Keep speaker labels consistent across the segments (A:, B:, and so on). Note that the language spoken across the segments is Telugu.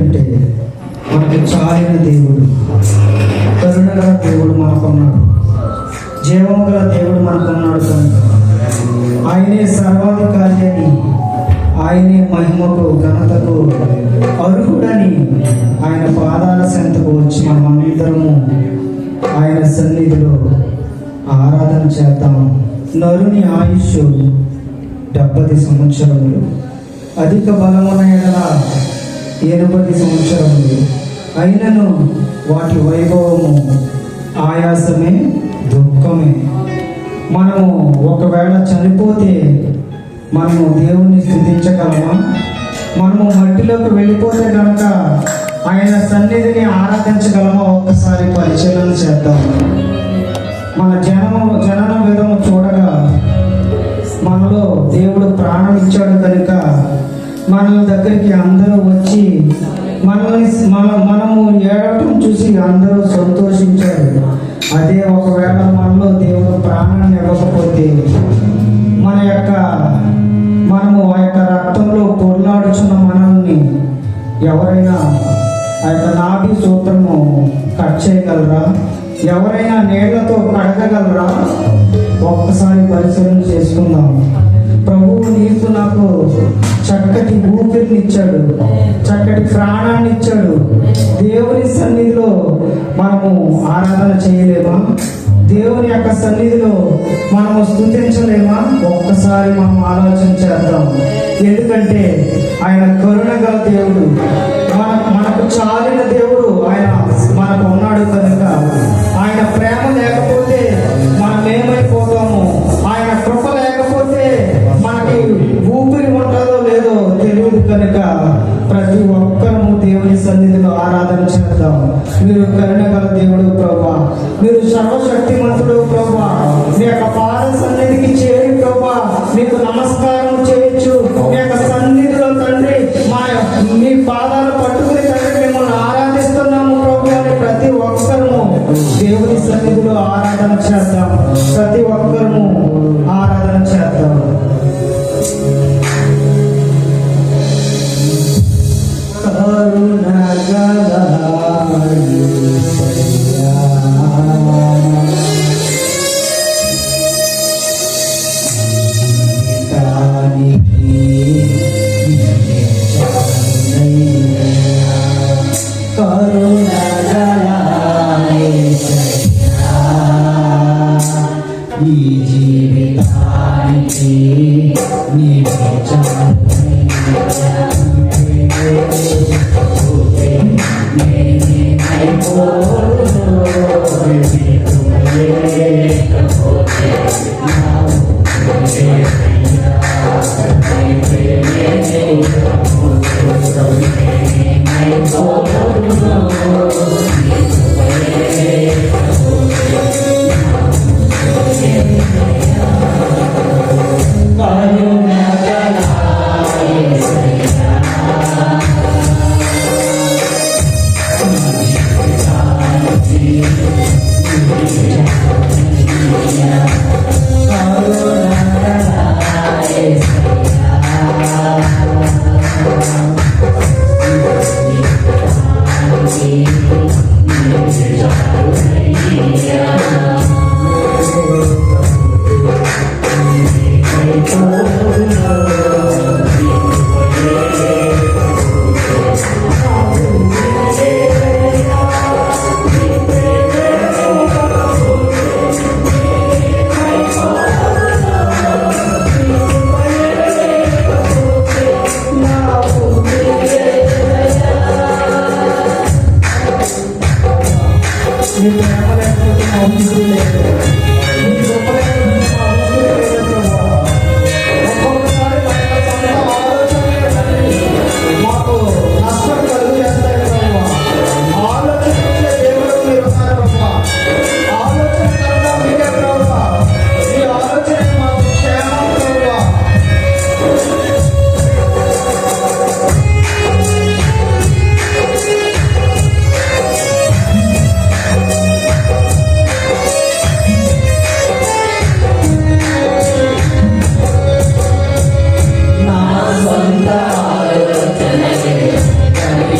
A: ఎందుకంటే మనకు చాలిన దేవుడు, కరుణగల దేవుడు మనకున్నాడు, జీవము గల దేవుడు మనకున్నాడు కనుక ఆయనే సర్వాధికారి అని, ఆయనే మహిమకు ఘనతకు అర్హుడని ఆయన పాదాల చెంతకు వచ్చి మనమందరము ఆయన సన్నిధిలో ఆరాధన చేద్దాం. నరుని ఆయుష్ 70 సంవత్సరములు, అధిక బలమున ఎడల 80 సంవత్సరములు. అయినను వాటి వైభవము ఆయాసమే, దుఃఖమే. మనము ఒకవేళ చనిపోతే మనము దేవుణ్ణి స్తుతించగలమా? మనము మట్టిలోకి వెళ్ళిపోతే కనుక ఆయన సన్నిధిని ఆరాధించగలమా? ఒక్కసారి పరిశీలన చేద్దాం. మన జనన విధము చూడగా మనలో దేవుడు ప్రాణం ఇచ్చాడు కనుక మన దగ్గరికి అందరూ వచ్చి మనము ఏడవటం చూసి అందరూ సంతోషించారు. అదే ఒకవేళ మనలో దేవుడు ప్రాణాన్ని ఇవ్వకపోతే మనము ఆ యొక్క రక్తంలో పొర్లాడుచున్న మనల్ని ఎవరైనా ఆ యొక్క నాభి సూత్రము కట్ చేయగలరా? ఎవరైనా నీళ్లతో కడగగలరా? ఒక్కసారి పరిశీలన చేసుకుందాం. ప్రభువు నీకు నాకు చక్కటి ఊపిరిని ఇచ్చాడు, చక్కటి ప్రాణాన్ని ఇచ్చాడు. దేవుని సన్నిధిలో మనము ఆరాధన చేయలేమా? దేవుని యొక్క సన్నిధిలో మనము స్తుతించలేమా? ఒక్కసారి మనం ఆలోచన చేద్దాం. ఎందుకంటే ఆయన కరుణ గల దేవుడు, మనకు చాలిన దేవుడు ఆయన మనకు ఉన్నాడు కనుక ఆయన ప్రేమ లేకపోతే మనం ఏమైపోతాము? ఆయన కృప లేకపోతే మనకి ఊపిరి ఉంటుందో లేదో తెలియదు కనుక ప్రతి ఒక్కరము దేవుని సన్నిధిలో ఆరాధన చేద్దాం. మీరు కరుణ గల దేవుడు ప్రభువా, మీరు సర్వశక్తిమంతుడు ప్రభువా, మీ యొక్క పాద సన్నిధికి చేరి ప్రభువా మీకు నమస్కారం చేయొచ్చు. మీ యొక్క సన్నిధిలో తండ్రి మీ పాదాలు పట్టుకుని తండ్రి మిమ్మల్ని ఆరాధిస్తున్నాము ప్రభు అని ప్రతి ఒక్కరము దేవుని సన్నిధిలో ఆరాధన చేద్దాం. ప్రతి ఒక్కరము ఆరాధన చేద్దాం.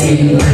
B: Thank you.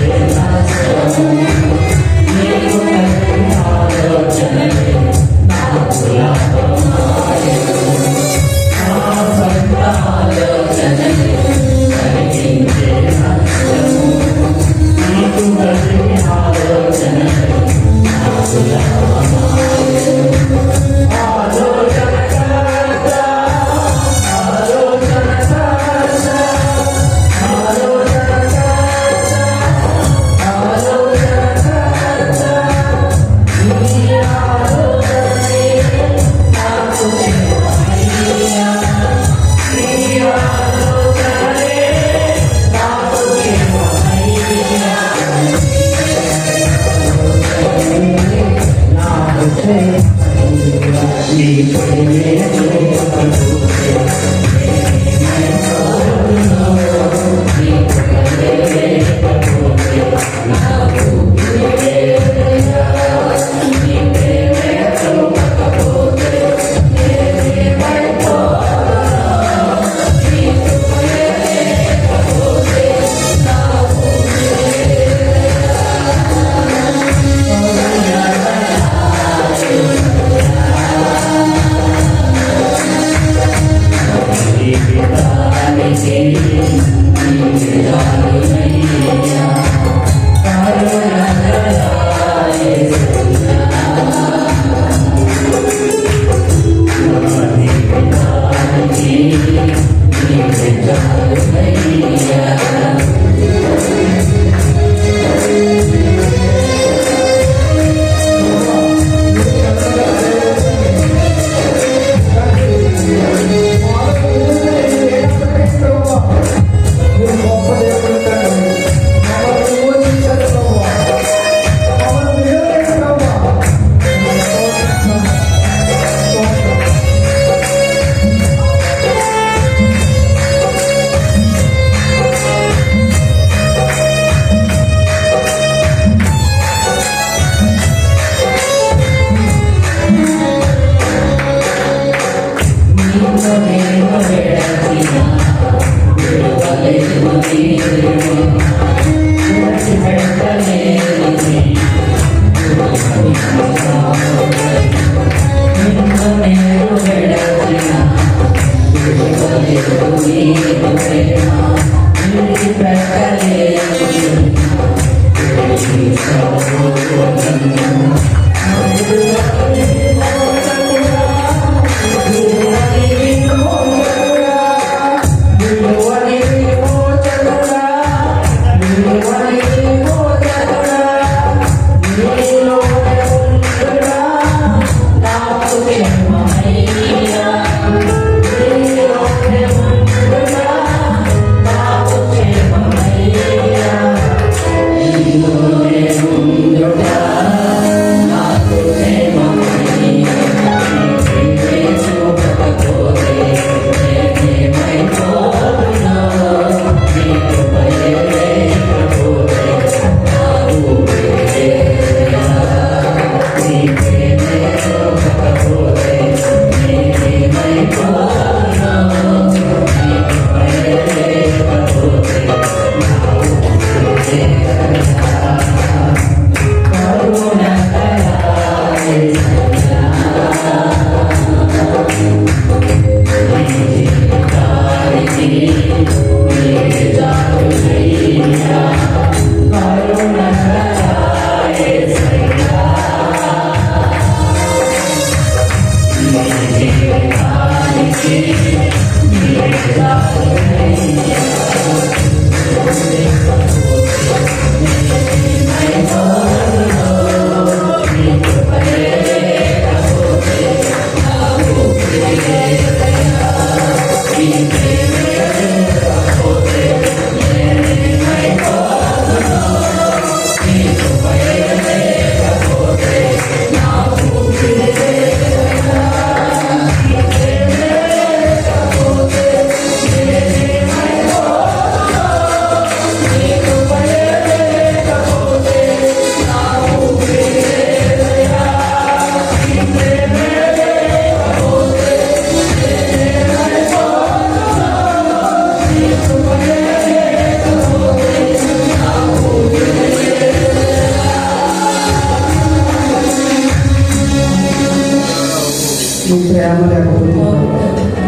A: ప్రేమ లేకపోతే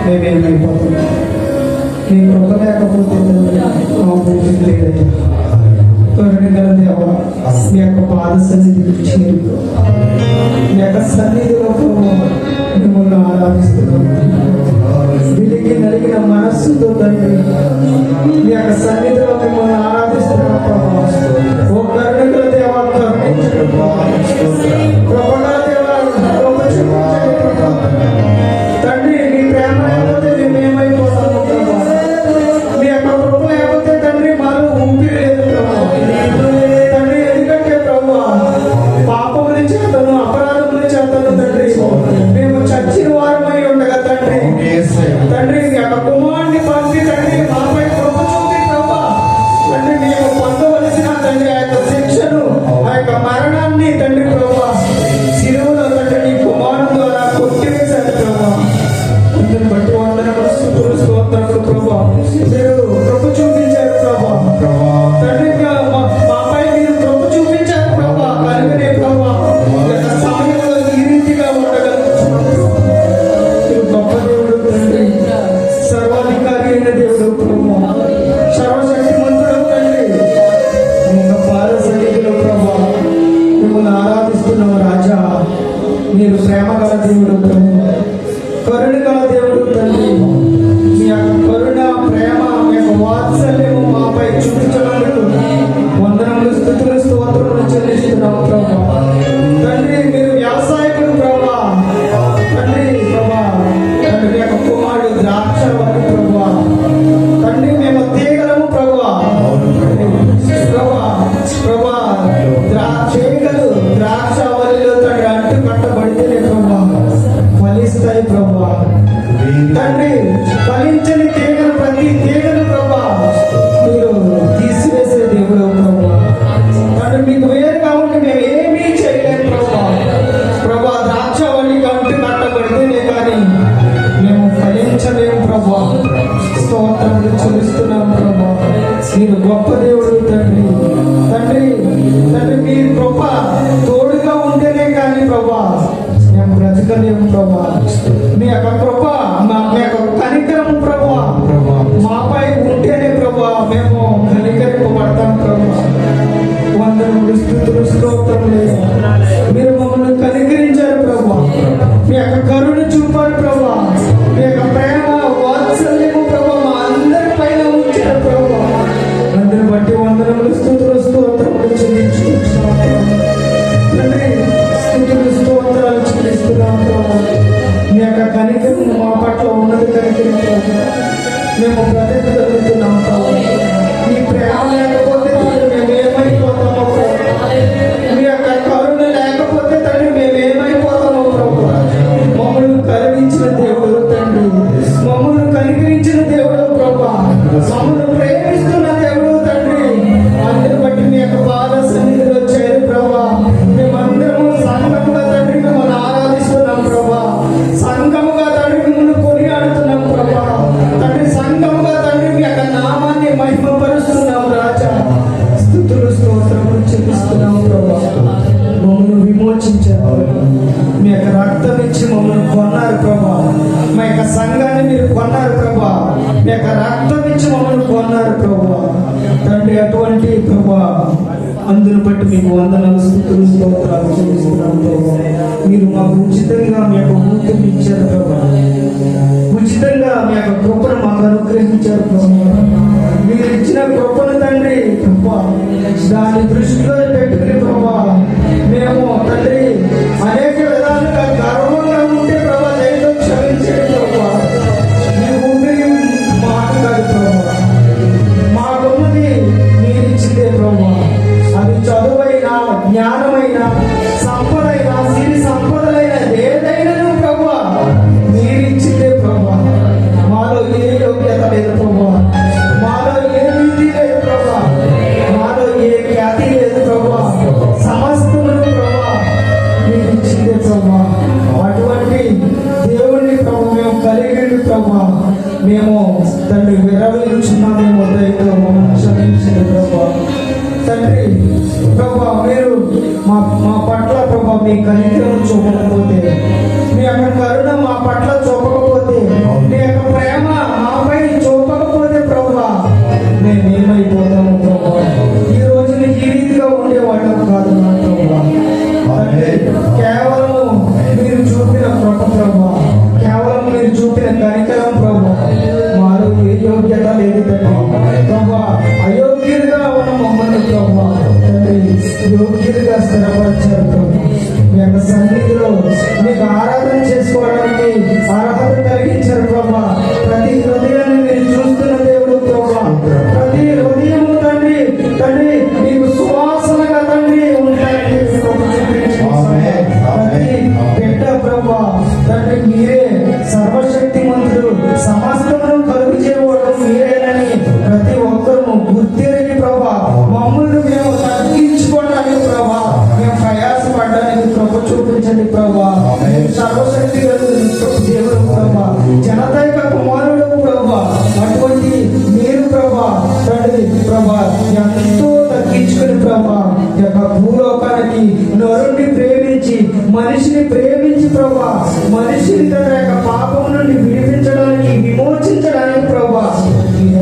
A: మేమేమైపోతున్నాం. నీ కృప లేకపోతే మా భూమి లేదయ్యా. కరుణగల దేవా, మీ యొక్క పాద సన్నిధికి చేరు, మీ యొక్క సన్నిధిలో మిమ్మల్ని ఆరాధిస్తున్నాం. విలిగి నలిగిన మనస్సుతో తండ్రి మీ యొక్క సన్నిధిలో మిమ్మల్ని ఆరాధిస్తున్నాం ప్రభా. ఓ కరుణగల దేవా, కరుణించండి కృపగల దేవా, కృప చూపించండి ప్రభా. తండ్రి మీ ప్రేమ లేకపోతే మేమేమైపోతాము ప్రభా. మీ యొక్క కృప లేకపోతే తండ్రి మాలో ఊపిరి లేదు ప్రభా. తండ్రి ఎందుకంటే ప్రభా పాపముల చేతను అపరాధముల చేతను తండ్రి మేము చచ్చిన వారమై ఉండగా తండ్రి తండ్రి మీ యొక్క కుమారుని పంపి తండ్రి మాపై కృప చూపి ప్రభా. తండ్రి మేము పొందవలసిన తండ్రి ఆ యొక్క శిక్షను ఆ యొక్క మరణాన్ని తండ్రి ప్రభా శిలువలో తండ్రి నీ కుమారుడు ద్వారా కొట్టివేశారు ప్రభా. అందుని బట్టి వందనములు స్తుతులు స్తోత్రములు ప్రభా. మీరు కృప చూపించారు ప్రభా. తండ్రి మాపై మీరు కృప చూపించారు ప్రభా. కనుకనే ప్రభా ఈ యొక్క సమయంలో ఈ రీతిగా ఉండగలుగుతున్నాం. మీరు గొప్ప దేవుడు తండ్రి, సర్వాధికారి అయిన దేవుడు ప్రభా, సర్వశక్తిమంతుడు తండ్రి. మీ యొక్క పాద సన్నిధిలో ప్రభా మిమ్మల్ని ఆరాధిస్తున్నాం రాజా. మీరు ప్రేమ గల దేవుడు ప్రభా, కరుణ గల దేవుడు తండ్రి. మీ యొక్క కరుణ ప్రేమ మీ యొక్క వాత్సల్యము మాపై చూపించడానికి వందనములు స్తుతులు స్తోత్రములు చెల్లిస్తున్నాం ప్రభా. తండ్రి మీరు వ్యవసాయకుడు ప్రభా. తండ్రి ప్రభా తండ్రి మీ యొక్క కుమారుడు ద్రాక్షవల్లి ప్రభా. తండ్రి మేము తీగలము ప్రభా. ప్రభా ప్రభా తీగలు ద్రాక్షవల్లిలో తండ్రి అంటు కట్టబడితేనే ప్రభా ఫలిస్తాయి ప్రభా. తండ్రి ఫలించని తీగలు ప్రతి తీగలు ప్రభా మీరు తీసివేసే దేవుడు ప్రభా. తండ్రి మీకు వేరుగా ఉండి మేము ఏమీ చేయలేము ప్రభా. ప్రభా ద్రాక్షవల్లికి అంటు కట్టబడితేనే కానీ మేము ఫలించలేము ప్రభా. స్తోత్రములు చెల్లిస్తున్నాం ప్రభా. మీరు గొప్ప దేవుడు తండ్రి. తండ్రి తండ్రి మీ కృప తోడుగా ఉంటేనే కానీ ప్రభా మేము బ్రతకలేము ప్రభా. మీ యొక్క కృప మీ యొక్క కనికరము ప్రభా మాపై ఉంటేనే ప్రభా మేము కనికరింపబడతాం ప్రభా. వందనములు స్తుతులు స్తోత్రములు. మీరు మమ్మల్ని కనికరించారు ప్రభా. మీ యొక్క కరుణ చూపారు ప్రభా. మీ యొక్క ప్రేమ వాత్సల్యము ప్రభా మా అందరి పైన ఉంచారు ప్రభా. అందరిని బట్టి వందనములు స్తుతులు స్తోత్రములు చెల్లించుకుంటున్నాం తండ్రి. స్తుతులు స్తోత్రాలు చెల్లిస్తున్నాం ప్రభా. మీ యొక్క కనికరం మా పట్ల ఉన్నది కనికరం ప్రభా. మేము బ్రతకగలుగుతున్నాం ప్రభా. మీ ప్రేమ లేకపోతే మేము ఏమైపోతామో ప్రభా. మీ యొక్క కరుణ లేకపోతే తండ్రి మేము ఏమైపోతామో ప్రభా. మమ్మల్ని కరుణించిన దేవుడు తండ్రి, మమ్మల్ని కనికరించిన దేవుడు ప్రభా, మమ్మల్ని ప్రేమిస్తున్న దేవుడు తండ్రి. అందరి బట్టి మీ యొక్క పాద సన్నిధిలో చేరు ప్రభా. మేమందరము సంఘముగా తండ్రి మిమ్మల్ని ఆరాధిస్తున్నాం ప్రభా. సంఘముగా తండ్రి మిమ్మల్ని కొనియాడుతున్నాం ప్రభా. తండ్రి సంఘముగా తండ్రి మీ యొక్క నామాన్ని మహిమపరుస్తున్నాం రాజా. స్తుతులు స్తోత్రములు చెల్లిస్తున్నాం ప్రభా. మమ్మల్ని విమోచించారు. మీ యొక్క రక్తం ఇచ్చి మమ్మల్ని కొన్నారు ప్రభా. మా యొక్క సంఘాన్ని మీరు కొన్నారు ప్రభా. మీ యొక్క రక్తం ఇచ్చి మమ్మల్ని కొన్నారు ప్రభా. తండ్రి అటువంటి ప్రభా అందును బట్టి మీకు వందనాలు స్తుతులు స్తోత్రాలు చెల్లిస్తున్నాం ప్రభా. మీరు మాకు ఉచితంగా మీ యొక్క ఊపిరిని ఇచ్చారు ప్రభా. ఉచితంగా మీ యొక్క కృపను మాకు అనుగ్రహించారు ప్రభా. మీరు ఇచ్చిన కృపను తండ్రి ప్రభా దాన్ని దృష్టిలో పెట్టుకుని ప్రభా మేము తండ్రి అనేక విధాలుగా గర్వంగా ఉంటే ప్రభా దయతో క్షమించండి ప్రభా. మీ ఊపిరి మాకు కాదు ప్రభా. మాకున్నది మీరు ఇచ్చిందే ప్రభా. అది చదువైనా జ్ఞానమైన సంపదైన సిరి సంపదలైన ఏదైనా ప్రభా మీరు ఇచ్చిందే ప్రభా. మాలో ఏ యోగ్యత లేదు ప్రభా. మాలో ఏ విధి లేదు ప్రభా. మాలో ఏ ఖ్యాతి లేదు ప్రభా. సమస్త తండ్రి ప్రభా మీరు మా పట్ల ప్రభా మీ కనికరం చూపకపోతే, మీ యొక్క కరుణ మా పట్ల చూపకపోతే, మీ యొక్క ప్రేమ మాపై చూపకపోతే ప్రభా మేమేమైపోతాము ప్రభా. ఈ రోజు నీకు ఈ రీతిగా ఉండేవాళ్ళం కాదు నా ప్రభా. కేవలము మీరు చూపిన కృప ప్రభా, కేవలం మీరు చూపిన కనికరం ప్రభా. మాలో ఏ యోగ్యత లేదు తండ్రి ప్రభా. అయోగ్యులుగా ఉన్న మమ్మల్ని ప్రభా తండ్రి యోగ్యులుగా స్థిరపరిచారు ప్రభా. మీ యొక్క సన్నిధిలో మీకు ఆరాధన చేసుకోవడానికి అర్హత కలిగించారు ప్రభా. ప్రతి హృదయాన్ని మీరు చూస్తున్న దేవుడు ప్రభా. ప్రతి హృదయము తండ్రి తండ్రి మీకు సువాసనగా తండ్రి ఉండడానికి ప్రతి బిడ్డ ప్రభా తండ్రి మీరే సర్వశక్తిమంతుడు, సమస్తమును కలుగు చేయవాడు మీరేనని ప్రతి ఒక్కరూ గుర్తిరిగి ప్రభా మమ్మల్ని మేము తగ్గించుకోవడానికి ప్రభా, మేము ప్రయాసపడడానికి కృప చూపించండి ప్రభా. సర్వశక్తి దేవుడు ప్రభా, జనదైక కుమారుడు ప్రభా. అటువంటి మీరు ప్రభా తండ్రి ప్రభా ఎంతో తగ్గించుకుని ప్రభా యొక్క భూలోకానికి నరుణ్ణి ప్రేమించి మనిషిని ప్రేమించి ప్రభా మనిషిని తన యొక్క పాపం నుండి విడిపించడానికి విమోచించడానికి ప్రభా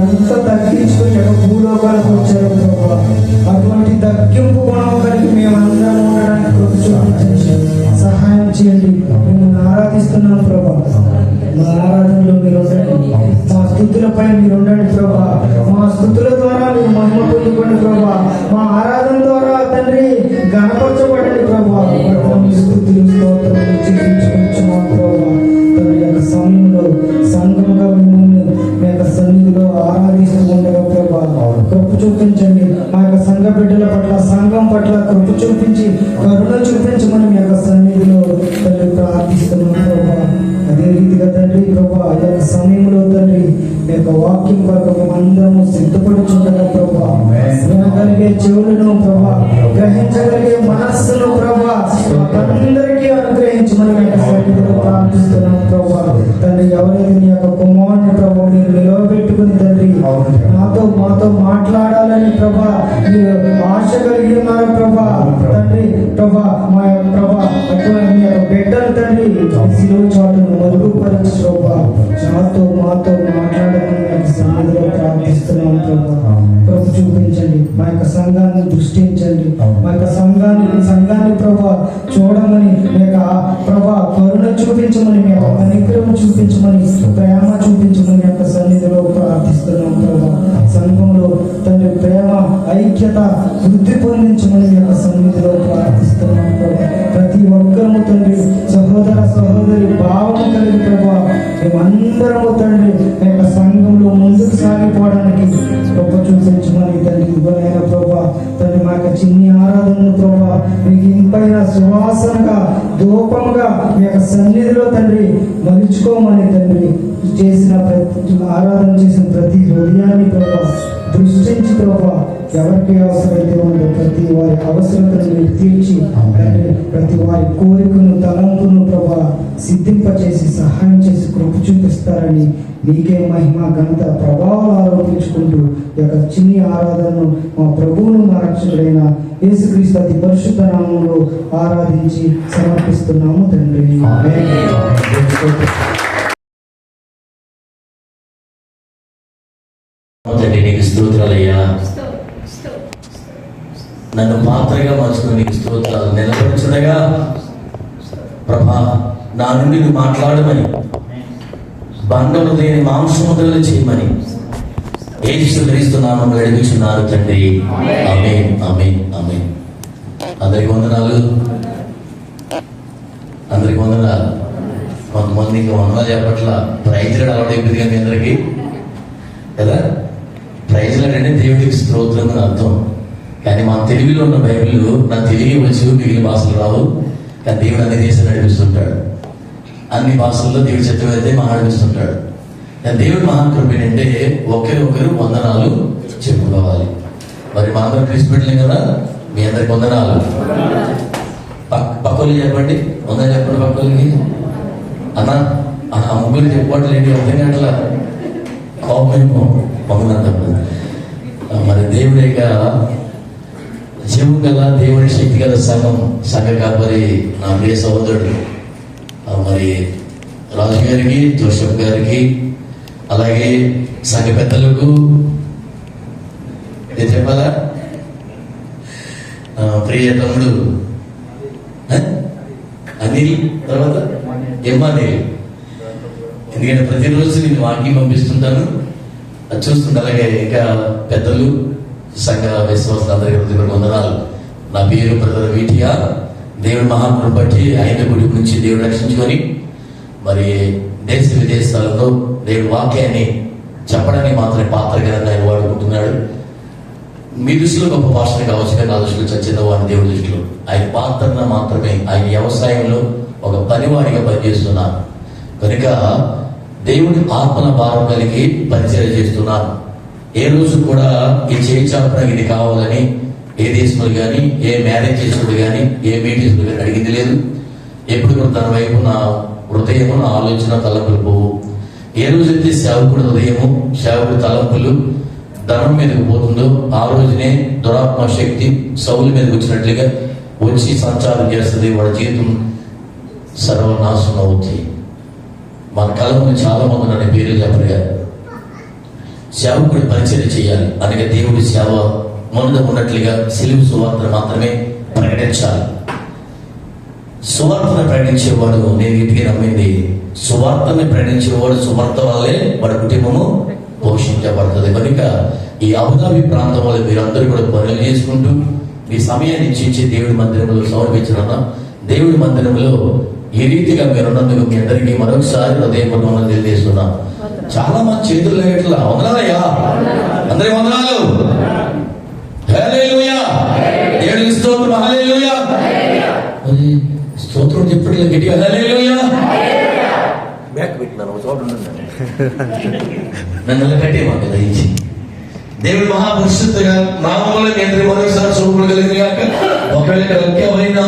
A: ఎంత తగ్గించుకుని యొక్క భూలోకాలకు వచ్చారు ప్రభా. అటువంటి తగ్గింపు గుణం కలిగి మేమందరం ఉండడానికి కృప చూపించండి, సహాయం చేయండి. మేము ఆరాధిస్తున్నాం ప్రభా. మా ఆరాధనలో మీరు ఉండండి, మా స్తుతులపై మీరు ఉండండి ప్రభా. మా స్తుతుల ద్వారా మీరు మహిమ పొందుకోండి ప్రభా. మా ఆరాధన ద్వారా తండ్రి గణపరచబడండి ప్రభా. మీ స్తుతులు స్తోత్రాలు చెల్లించుకుంటున్నాం ప్రభా. తండ్రి యొక్క సమయంలో సంఘముగా మిమ్మల్ని మీ యొక్క సన్నిధిలో ఆరాధిస్తూ ఉండగా ప్రభా కృప చూపించండి. మా యొక్క సంఘ బిడ్డల పట్ల సంఘం పట్ల కృప చూపించి కరుణ చూపించమని మీ యొక్క సన్నిధిలో తండ్రి ప్రార్థిస్తున్నాం ప్రభా. అదే రీతిగా తండ్రి ప్రభా ఆ యొక్క సమయంలో తండ్రి మీ యొక్క వాక్యం కొరకు మేమందరము సిద్ధపడుచుండగా ప్రభా వినగలిగే చెవులను ప్రభా, గ్రహించగలిగే మనస్సును ప్రభా అందరికీ అనుగ్రహించమని మీ యొక్క సన్నిధిలో ప్రార్థిస్తున్నాం ప్రభా. తండ్రి ఎవరైతే నీ యొక్క కుమారుని ప్రభా మీరు నిలవబెట్టుకుని తండ్రి మాతో మాట్లాడాలని ప్రభా మీరు ఆశ కలిగి ఉన్నారు ప్రభా. తండ్రి ప్రభా మా యొక్క ప్రభా మీ యొక్క బిడ్డలు తండ్రి శిలువ చాటును మరుగుపరచు ప్రభా. మాతో మాట్లాడాలని సన్నిధిలో ప్రార్థిస్తున్నాం ప్రభా. కృప చూపించండి, మా యొక్క సంఘాన్ని దృష్టించండి, మా యొక్క సంఘాన్ని ప్రభా చూడమని మీ యొక్క ప్రభా కరుణ చూపించమని మీ యొక్క కనికరం చూపించమని ప్రేమ చూపించమని మీ యొక్క సన్నిధిలో ప్రార్థిస్తున్నాం ప్రభా. సంఘంలో తండ్రి ప్రేమ ఐక్యత వృద్ధి పొందించమని మీ యొక్క సన్నిధిలో ప్రార్థిస్తున్నాం ప్రభా. ప్రతి ఒక్కరము తండ్రి సహోదరి భావం కలిగి ప్రభా మేమందరము తండ్రి మీ యొక్క సంఘంలో ముందుకు సాగిపోవడానికి గొప్ప చూపించమని తండ్రి ఇవ్వనైనా ప్రభా. తండ్రి మా యొక్క చిన్ని ఆరాధనను ప్రభా మీకు ఇంపైన సువాసనగా ధూపంగా మీ యొక్క సన్నిధిలో తండ్రి మలుచుకోమని తండ్రి ఆరాధన చేసిన ప్రతి హృదయాన్ని ప్రభా దృష్టించి ప్రభా ఎవరికి అవసరమైతే ఉందో ప్రతి వారి అవసరతను మీరు తీర్చి ప్రతి వారి కోరికను తలంపును ప్రభా సిద్ధింపచేసి సహాయం చేసి కృప చూపిస్తారని మీకే మహిమ ఘనత ప్రభావాలు ఆరోపించుకుంటూ ఈ యొక్క చిన్ని ఆరాధనను మా ప్రభువును మా రక్షకుడైన యేసుక్రీస్తు అతి పరిశుద్ధ నామంలో ఆరాధించి సమర్పిస్తున్నాము తండ్రి.
B: నీకు స్తోత్రాలయ్యా, నన్ను పాత్రగా మార్చుకుని నీకు స్తోత్రాలు. నిలబడుచుండగా ప్రభా నా నుండి నువ్వు మాట్లాడమని, బండలు లేని మాంసముద్రలు చేయమని యేసుక్రీస్తున్నాను అడుగుచున్నారు తండ్రి. ఆమేన్ ఆమేన్ ఆమేన్. అందరికి వందనాలు, అందరికి వందనాలు. కొంతమంది ఇంకా వందనాలు చెప్పట్లా. ప్రైజ్లు అలవాటైపోయింది కానీ అందరికి కదా. ప్రైజ్లు అంటే దేవుడికి స్తోత్రం అని అర్థం. కానీ మా తెలుగులో ఉన్న బైబిల్ నా తెలుగు వచ్చు, మిగిలిన భాషలు రావు. కానీ దేవుడు అన్ని దేశాలు నడిపిస్తుంటాడు. అన్ని భాషల్లో దేవుడు చెత్తమైతే మాట్లాడిస్తుంటాడు. కానీ దేవుడు మహాకృప ఏంటంటే ఒకరు వందనాలు చెప్పుకోవాలి. మరి మా అందరూ క్రిస్ పెట్టలేం కదా. మీ అందరికి వందనాలు. పక్కలు చెప్పండి, వందలు చెప్పండి పక్కలకి. అన్న ఆ ముగ్గురు చెప్పుకోవట్లేండి, అర్థం కావట్లా. కోపం వందనాలు తప్పదు. మరి దేవుడిగా జీవం గల దేవుని శక్తి గల సంఘ కాపరి నా ప్రియ సహోదరుడు మరి రాజు గారికి, జోసెఫ్ గారికి, అలాగే సంఘ పెద్దలకు నేను చెప్పాలా, ప్రియ తమ్ముడు అనిల్, తర్వాత ఎమ్మానిల్, ఎందుకంటే ప్రతిరోజు నేను వాకింగ్ పంపిస్తుంటాను, అది చూస్తుంటా. అలాగే ఇంకా పెద్దలు, సంఘ విశ్వాసులందరికీ హృదయపూర్వక వందనాలు. నా పేరు బ్రదర్ వీటియా. దేవుడి మహాకృప బట్టి ఆయన గుడి నుంచి దేవుడు రక్షించుకొని మరి దేశ విదేశాలలో దేవుడి వాక్యాన్ని చెప్పడానికి మాత్రమే పాత్రగా ఆయన వాడుకుంటున్నాడు. మీ దృష్టిలో గొప్ప భాషను కావచ్చు, కానీ నా దృష్టిలో చచ్చిన వాడిని దేవుడి దృష్టిలో ఆయన పాత్రన మాత్రమే ఆయన వ్యవసాయంలో ఒక పనివాడిగా పనిచేస్తున్నాను కనుక దేవుడి ఆత్మల భారం కలిగి పరిచయం చేస్తున్నాను. ఏ రోజు కూడా ఈ చేయి చాపడానికి ఇది కావాలని ఏ దేశంలో కానీ, ఏ మ్యారేజ్ చేసినప్పుడు కానీ, ఏ మీటింగ్స్ కానీ అడిగింది లేదు. ఎప్పుడు కూడా తన వైపు నా హృదయము, నా ఆలోచన, తలంపులు పోవు. ఏ రోజైతే సేవకుడు హృదయము, సేవకుడు తలంపులు ధనం మీదకి పోతుందో ఆ రోజునే దురాత్మ శక్తి సౌలు మీదకి వచ్చినట్లుగా వచ్చి సంచారం చేస్తుంది. వాడి జీవితం సర్వనాశనం అవుతుంది. మన కళ చాలా మంది నన్ను పేరు చెప్పరుగా సేవకుడి పరిచయం చేయాలి అనగా దేవుడి సేవ మొదట ఉన్నట్లుగా సిలువు సువార్తను మాత్రమే ప్రకటించాలి. సువార్తను ప్రకటించేవాడు, నేను ఇంటికి నమ్మింది, సువార్తని ప్రకటించేవాడు సువార్త వల్లే వాడి కుటుంబము పోషించబడుతుంది. కనుక ఈ అబుదాబి ప్రాంతంలో మీరందరూ కూడా పనులు చేసుకుంటూ మీ సమయాన్ని ఇచ్చి దేవుడి మందిరంలో సమర్పించిన దేవుడి మందిరంలో ఈ రీతిగా మీరున్నందుకు మీ అందరికీ మరొకసారి హృదయపూర్వకంగా తెలియజేస్తున్నాం. చాలా మంది చేతులు లేట్లా వందనాలయ్యా, అందరి వందనాలు. హల్లెలూయా, దేవుడికి స్తోత్రం. హల్లెలూయా, స్తోత్రం చెప్పట్లేదు గట్టిగా. హల్లెలూయా, బ్యాక్ పెట్టినాను ఒక చోట నన్ను కట్టే మాకు దయించి దేవుడు మహాపరిశుద్ధంగా నామములో కేంద్ర మరొకసారి శుభములు కలిగిన గాక. ఒకవేళ ఇక్కడ ముఖ్యమైన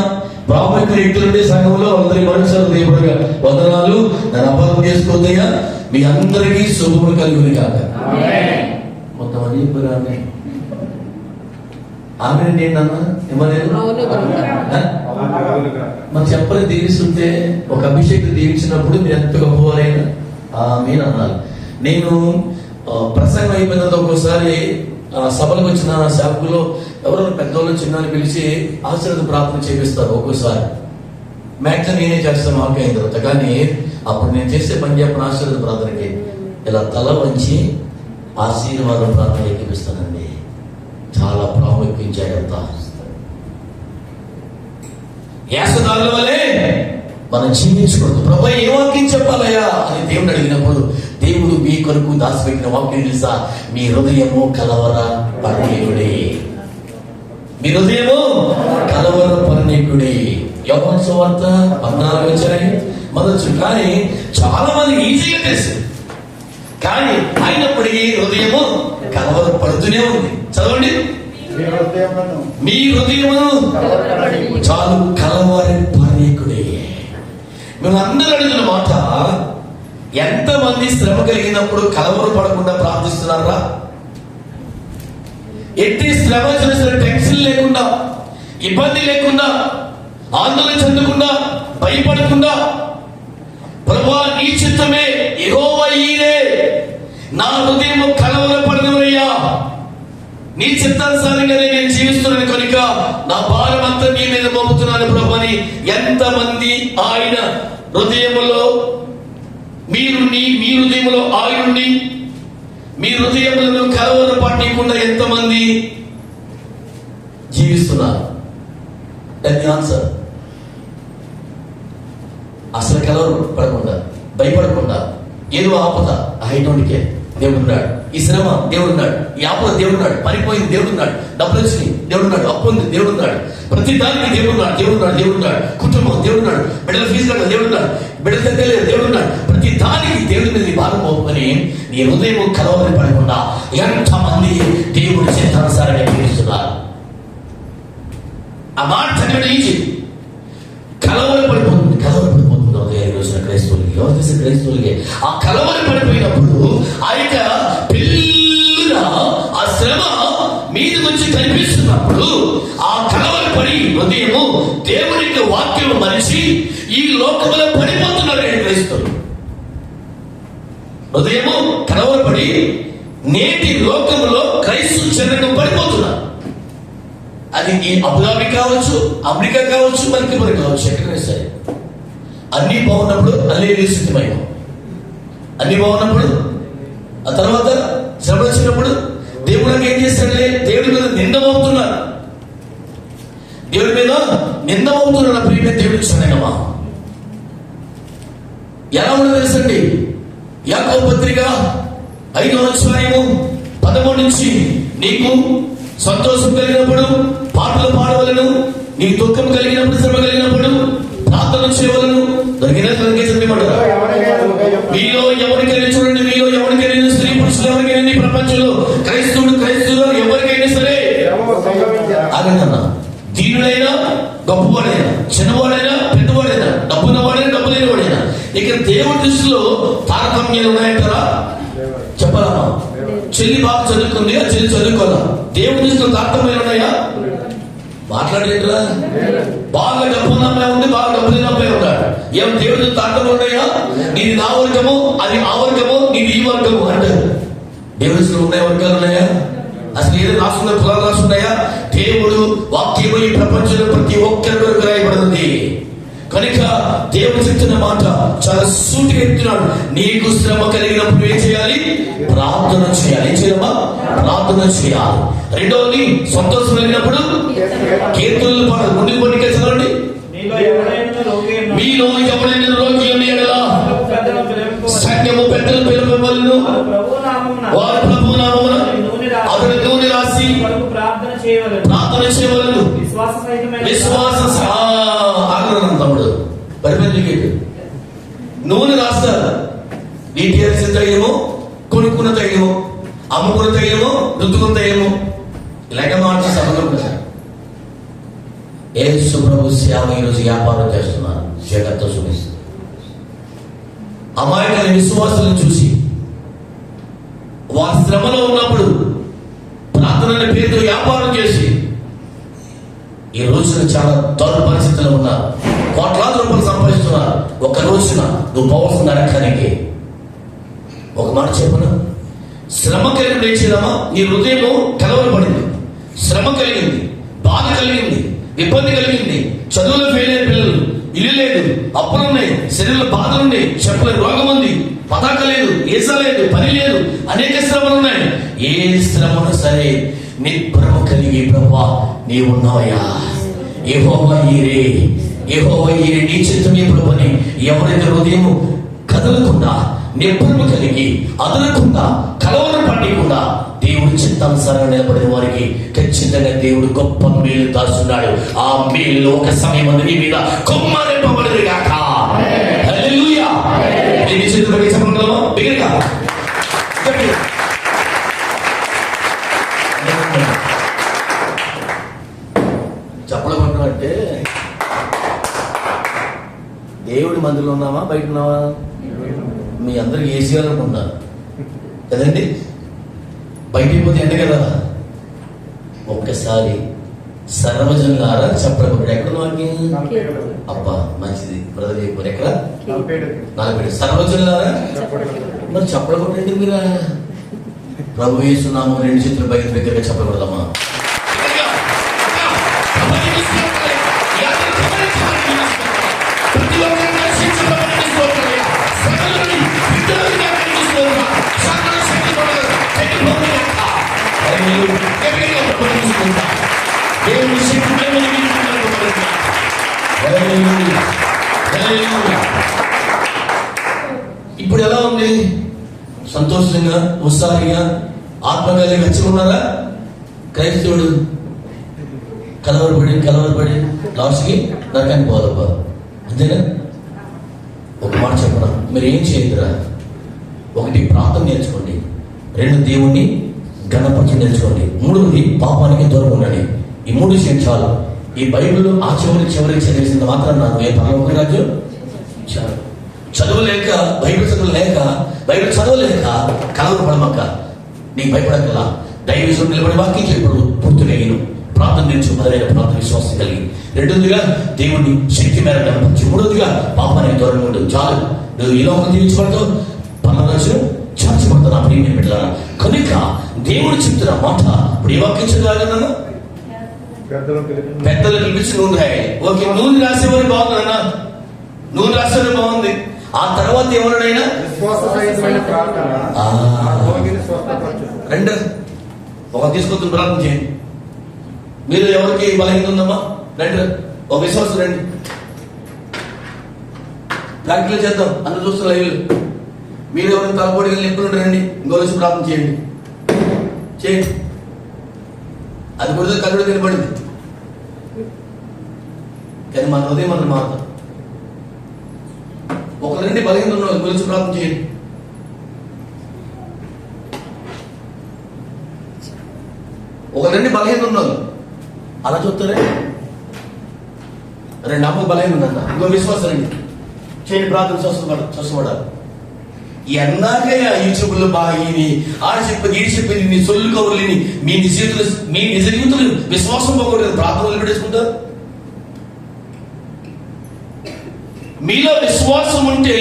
B: ప్రాముఖ్య వ్యక్తులుండే సంఘంలో అందరి మరొకసారి దేవుడుగా వందనాలు. నన్ను అపార్థం చేసుకోవద్దయ్యా, మీ అందరికీ శుభములు కలిగిన గాక. మొత్తం అని ఆమె ఏంటన్నా ఏమలేదు మరి చెప్పని దీవిస్తుంటే ఒక అభిషేకం దీవించినప్పుడు మీరు ఎంత గొప్పవారైనా ఆమె అన్నారు. నేను ప్రసంగం అయిపోయిన తర్వాత ఒక్కోసారి సభలకు వచ్చిన సేవకులు ఎవరో పెద్దోళ్ళు చిన్నని పిలిచి ఆశీర్వాద ప్రార్థన చేపిస్తారు. ఒక్కోసారి మ్యాక్సిమం నేనే చేస్తాను మాకు అయిన తర్వాత. కానీ అప్పుడు నేను చేసే పని చెప్పిన ఆశీర్వాద ప్రార్థనకి ఇలా తల వంచి ఆశీర్వాద ప్రార్థన ఎక్కిపిస్తానండి. చాలా ప్రాముఖ్యం జాగ్రత్త. యాసదారుల వల్లే మనం జీవించకూడదు. ప్రభు ఏ వాక్యం చెప్పాలయ్యా అని దేవుడు అడిగినప్పుడు దేవుడు మీ కొరకు దాచిపెట్టిన వాక్యం తెలుసా? మీ హృదయము కలవర పరనీకుడే, మీ హృదయము కలవర పరనీకుడే. యోహాను సువార్త 14 మొదలు. కానీ చాలా మందికి ఈజీగా తెలుసు, కానీ అయినప్పటికీ హృదయము కలవర పడుతూనే ఉంది. చదవండి, మీ హృదయమును చాలు కలవర పరనీకుడే. మేము అందరూ అడిగిన మాట, ఎంతమంది శ్రమ కలిగినప్పుడు కలవర పడకుండా ప్రార్థిస్తున్నారా? ఎట్టి శ్రమ చేసిన టెన్షన్ లేకుండా, ఇబ్బంది లేకుండా, ఆందోళన చెందకుండా, భయపడకుండా, ప్రభువా నీ చిత్తమే, యెహోవా ఈరే, నా హృదయం కలవరపడనయ్యా, నీ చిత్తానుసారంగానే నేను జీవిస్తున్నాను కనుక నా భారం అంతా నీ మీద మోపుతున్నాను ప్రభు అని ఎంతమంది ఆయన హృదయములో మీరుండి, మీ హృదయంలో ఆయనుండి, మీ హృదయములను కలవర పట్టకుండా ఎంతమంది జీవిస్తున్నారు? ఆన్సర్ అసలు కలవర పడకుండా, భయపడకుండా, ఏదో ఆపద, ఐ డోంట్ కేర్, దేవుడున్నాడు. ఈ శ్రమ దేవుడున్నాడు, ఈ ఆపద దేవుడున్నాడు, పనిపోయింది దేవుడున్నాడు, డబ్బులు వచ్చినాయి దేవుడున్నాడు, అప్పు ఉంది దేవుడున్నాడు, ప్రతి దానికి దేవుడున్నాడు, దేవుడున్నాడు, దేవుడున్నాడు, కుటుంబం దేవుడున్నాడు, బిడ్డల ఫీజు కట్ట దేవుడున్నాడు, బిడ్డల దగ్గర దేవుడున్నాడు, ప్రతి దానికి దేవుడి మీద భారం పోపుకొని నీ హృదయం కలవర పడకుండా ఎంతమంది దేవుడి చిత్తానుసారంగా జీవిస్తున్నారు? ఆ మాట చదివిన ఈజీ. కలవర పడిపోతుంది హృదయం రోజున క్రైస్తవులకి, ఎవరు చేసే క్రైస్తవులకి ఆ కలవర పడిపోయినప్పుడు ఆ యొక్క పిల్లల ఆ శ్రమ మీద వచ్చి కనిపిస్తున్నప్పుడు ఆ కలవరపడి హృదయము దేవునికి వాక్యం మరిచి ఈ లోకములో పడిపోతున్నారు క్రైస్తవులు. హృదయము కలవరపడి నేటి లోకములో క్రైస్తవ జనకు పడిపోతున్నారు. అది ఈ అబుదాబి కావచ్చు, అమెరికా కావచ్చు, మరికిమరి కావచ్చు, ఎక్కడైనా సరే అన్ని బాగున్నప్పుడు హల్లెలూయా స్తుతిమయ, అన్ని బాగున్నప్పుడు ఆ తర్వాత శ్రమ వచ్చినప్పుడు దేవుడికి ఏం చేస్తాడులే, దేవుడి మీద నిందమవుతున్నారు, దేవుడి మీద నిందమవుతున్నారు. ప్రియమే దేవుడికి సరైనమా ఎలా ఉండదు తెలుసండి. యాకోబు పత్రిక 5వ అధ్యాయము 13 నుంచి నీకు సంతోషం కలిగినప్పుడు పాటలు పాడవలను, నీకు దుఃఖం కలిగినప్పుడు, శ్రమ కలిగినప్పుడు ప్రార్థన చేయవలను. దొరికిన మీలో ఎవరికైనా చూడండి, మీలో ఎవరికైనా స్త్రీ పురుషులు ఎవరికైనా ప్రపంచంలో క్రైస్తవులు ఎవరికైనా సరే అదన్నా దీనుడైనా గొప్పవాడైనా, చిన్నవాడైనా పెద్దవాడైనా, డబ్బున్నవాడైనా డబ్బు లేనివాడైనా, ఇక దేవుడి దృష్టిలో తారతమ్యాలు ఉన్నాయంటారా? చెప్పాలమ్మా. చెల్లి బాగా చదువుకుంది, ఆ చెల్లి చదువుకోదా? దేవుడి దృష్టిలో తారతమ్యాలు ఉన్నాయా? మాట్లాడేట్లా? బాగా డబ్బు ఉన్న అమ్మాయి ఉంది, బాగా డబ్బు లేని అమ్మాయి ఉన్నాడు. ఏం దేవుడి తారతమ్యం ఉన్నాయా? నీది నా వర్గము, అది ఆ వర్గము, నీది ఈ వర్గము అంటారు. దేవుడి దృష్టిలో ఉన్నాయి వర్గాలు ఉన్నాయా? అసలు ఏదో రాసుకున్న కులాలు రాసుకున్నాయా? దేవుడు వాక్యము ఈ ప్రపంచంలో ప్రతి ఒక్కరి వరకు రాయబడింది కనుక దేవుడు చెప్తున్న మాట చాలా సూటిగా చెప్తున్నాడు. నీకు శ్రమ కలిగినప్పుడు ఏం చేయాలి? ప్రార్థన చేయాలి. ఏం చేయాలమ్మా? ప్రార్థన చేయాలి. రెండవది సంతోషం కలిగినప్పుడు కీర్తనలు పాడాలి. ముందుకు పండుగ చదవండి. మీలో ఎవరైనా రోగి ఉన్న యెడల సైన్యము పెద్దలు పిలువబడును, వారు ప్రభువు నామమున అతని నూనె రాసి ప్రార్థన చేయవలెను. విశ్వాస తమ్ముడు పరిపెద్దికి నూనె రాస్తారు. నీటి అరిసిన తైలము, కొనుక్కున్న తైలము, అమ్ముకున్న తైలము, రుద్దుకున్న తైలము, ఇలాగ మార్చి సమర్పించారు. యేసు ప్రభు సేవ ఈరోజు వ్యాపారం చేస్తున్నారు. జగత్తో చూపిస్తారు. అమాయకుల విశ్వాసాలను చూసి వారి శ్రమలో ఉన్నప్పుడు ప్రార్థన పేరుతో వ్యాపారం చేసి ఈ రోజున చాలా దౌర్భ పరిస్థితుల్లో ఉన్నారు. కోట్లాది రూపాయలు సంపాదిస్తున్నారు. ఒక రోజున నువ్వు పోవాల్సిన నరకానికి. ఒక మాట చెప్పను, శ్రమ కలిగినప్పుడు ఏం చేద్దామా? నీ హృదయము కలవరపడింది, శ్రమ కలిగింది, బాధ కలిగింది, ఇబ్బంది కలిగింది, చదువులో ఫెయిల్ అయిన పిల్లలు, ఇల్లు లేదు, అప్పులున్నాయి, శరీరంలో బాధలున్నాయి, చెప్పలేదు రోగం ఉంది, పతాక లేదు, ఏసా లేదు, పని లేదు, అనేక శ్రమలు ఉన్నాయి. ఏ శ్రమను సరే నిబ్బరము కలిగి ప్రభువా నీవు ఉన్నావయ్యా, యెహోవా ఈరే, యెహోవా ఈరే, నీ చిత్తమే ప్రభువని ఎవరైతే హృదయము కదలకుండా నిబ్బరము కలిగి అదలకుండా కలవరం పడకుండా దేవుడి చిత్తానుసారంగా నిలబడిన వారికి ఖచ్చితంగా దేవుడు గొప్ప మేలు దాచున్నాడు. ఆ మేలు ఒక సమయం నీ మీద కొమ్మరింపబడదు గాక. హల్లెలూయా. నీ చిత్తమే చెప్పగలమా? బిగ్గరగా చెప్పలేమంటే దేవుడి మందిలో ఉన్నావా బయట ఉన్నావా? మీ అందరికి ఏసీ అనుకుంటున్నారు కదండి. బయటికి పోతే ఎండ కదా. ఒక్కసారి సర్వజనులారా చెప్పడం ఎక్కడున్నాకి? అబ్బా మంచిది బ్రదర్ చెప్పారు. ఎక్కడ? 40 సర్వజనులారా మరి చెప్పకూడదండి. మీరు ప్రభు యేసు నామమున 2 చేతులు బయట దగ్గరగా చెప్పకూడదమ్మా. ఇప్పుడు ఎలా ఉంది? సంతోషంగా, ఉత్సాహంగా, ఆత్మగాలి వచ్చి ఉన్నారా? క్రైస్తవుడు కలవరపడి లాస్ట్కి నరకానికి పోవాలి. అంతేనా? ఒక మాట చెప్పరా, మీరు ఏం చేయదురా? 1 ప్రార్థన నేర్చుకోండి, 2 దేవుణ్ణి గణపరచడం నేర్చుకోండి, 3 పాపానికి దూరం ఉండండి. ఈ 3 విషయం చాలు. ఈ బైబిల్ ఆ చివరికి చదివేసింది మాత్రం నాకు ఏ పరలోక రాజ్యం చాలు. చదువులేక బైబిల్ చదవలేక కలవరపడమక్క. నీకు భయపడకల్లా దైవజనుడు నిలబడి వాక్యం చెప్పడు పూర్తిగా ప్రార్థన నుంచి మొదలైన ప్రార్థన విశ్వాసం కలిగి. రెండోదిగా దేవుడిని శక్తి మేర కనపరిచి. మూడోదిగా పాపానికి దూరంగా ఉండదు. చాలు, నువ్వు ఈ లోకం జీవించబడతావు, పరలోకం చేర్చబడతావు నా ప్రియమైన బిడ్డలారా. కనుక దేవుడు చెప్తున్న మాట ఇప్పుడు ఏ వాక్యం చదవాలన్నా పెద్దలు పిలిపించి నూనె రాయాలి. ఓకే, నూనె రాసేవారు బాగుంది అన్న, నూనె రాసేవారు బాగుంది. ఆ తర్వాత ఏమన్నాడైనా రెండు ఒక తీసుకొద్దు ప్రార్థన చేయండి. మీరు ఎవరికి బలహీనత ఉందమ్మా రండి, ఒక విశ్వాసం రండి, ప్రాక్టికల్ చేద్దాం. అందరూ చూస్తున్న లైవ్ మీరు ఎవరైనా తలపోడిగా నింపుకుంటారు రండి, ఇంకో వచ్చి ప్రార్థన చేయండి. చేయండి, అది కూడా కళ్ళు నిలబడింది కానీ మన హృదయం మనం మారుతాం. ఒక రెండు బలహీనత ఉన్న వాళ్ళ గురించి ప్రార్థన చేయండి. ఒక రెండు బలహీనత ఉన్నాను అలా చూస్తారే, రెండు అమ్మకు బలహీన ఉందంట, ఇంకో విశ్వాసం రండి చేయండి ప్రార్థన. చూసుకోవడాలి ఎన్నాకయ్యా యూట్యూబ్లో బాగా ఆడ చెప్పింది ఈ చెప్పింది నీ సొల్లు కవర్లేని మీ నిజ జీవితులు విశ్వాసం పోకూడదు. ప్రార్థనలు పెట్టేసుకుంటారు. మీలో విశ్వాసం ఉంటే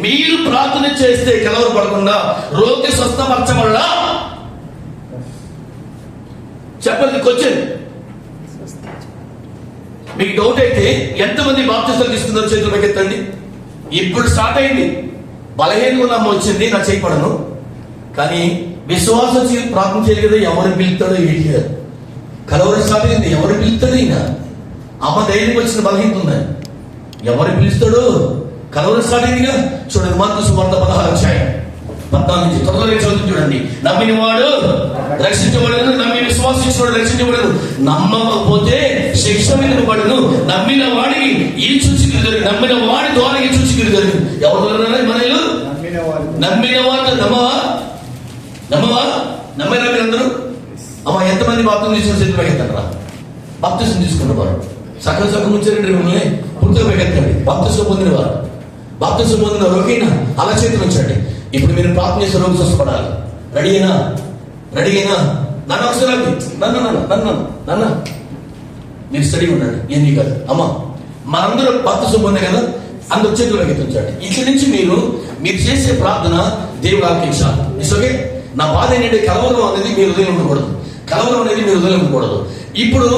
B: మీరు ప్రార్థన చేస్తే కలవరపడకుండా రోగి స్వస్థపరచబడలా చెప్పండి. క్వశ్చన్, మీకు డౌట్ అయితే ఎంతమంది బాప్తిస్మాలు తీసుకున్నారు చేతులు పైకెత్తండి. ఇప్పుడు స్టార్ట్ అయింది. బలహీనంగా ఉన్న వచ్చింది నా చేయపడను, కానీ విశ్వాసం ప్రార్థన చేయలేదు కదా, ఎవరు పిలుస్తాడో ఏంటి కలవరం స్టార్ట్ అయింది. ఎవరు పిలుస్తాడు? ఈయన అమ్మ ధైర్యం వచ్చిన బలహీనత ఉన్నాయి, ఎవరు పిలుస్తాడు? కలవరం స్టార్ట్ అయిందిగా. చూడండి మార్కు సువార్త 16:14 త్వరలో చదువు చూడండి. నమ్మిన వాడు రక్షించబడను, నమ్మి విశ్వాసించిన రక్షించబడను, నమ్మకపోతే శిక్ష విధింపబడును. నమ్మిన వాడికి ఈ సూచిక జరిగింది, నమ్మిన వాడి ద్వారా ఈ సూచిక జరిగింది. ఎవరు మనలో నమ్మిన వాడు నమ్మవా నమ్మిన అందరూ అమ్మ ఎంతమంది బాప్తిసం తీసుకుని చేతులు పైకెత్తారా? బాప్తిసం తీసుకున్న వారు సగం ఉంచారండి, మిమ్మల్ని పూర్తిగా పైకెత్తండి. బాప్తిసం పొందిన వారు, బాప్తిసం పొందిన రోగినా అలా చేతులు ఉంచండి. ఇప్పుడు మీరు ప్రార్థన చేసే రోగి స్వస్థపడాలి. రెడీ అయినా నన్ను ఒకసారి నన్ను మీరు స్టడీ ఉండండి. ఏంది కాదు అమ్మ, మనందరూ బాప్తిసం పొందే కదా, అందరూ చేతులు పైకెత్తించండి. ఇక్కడి నుంచి మీరు చేసే ప్రార్థన దేవుడు ఆలకించాలి. ఓకే, నా బాధ ఏంటంటే కలవరం అనేది మీ హృదయం ఉండకూడదు, కలవరం అనేది మీ హృదయం ఉండకూడదు. ఇప్పుడు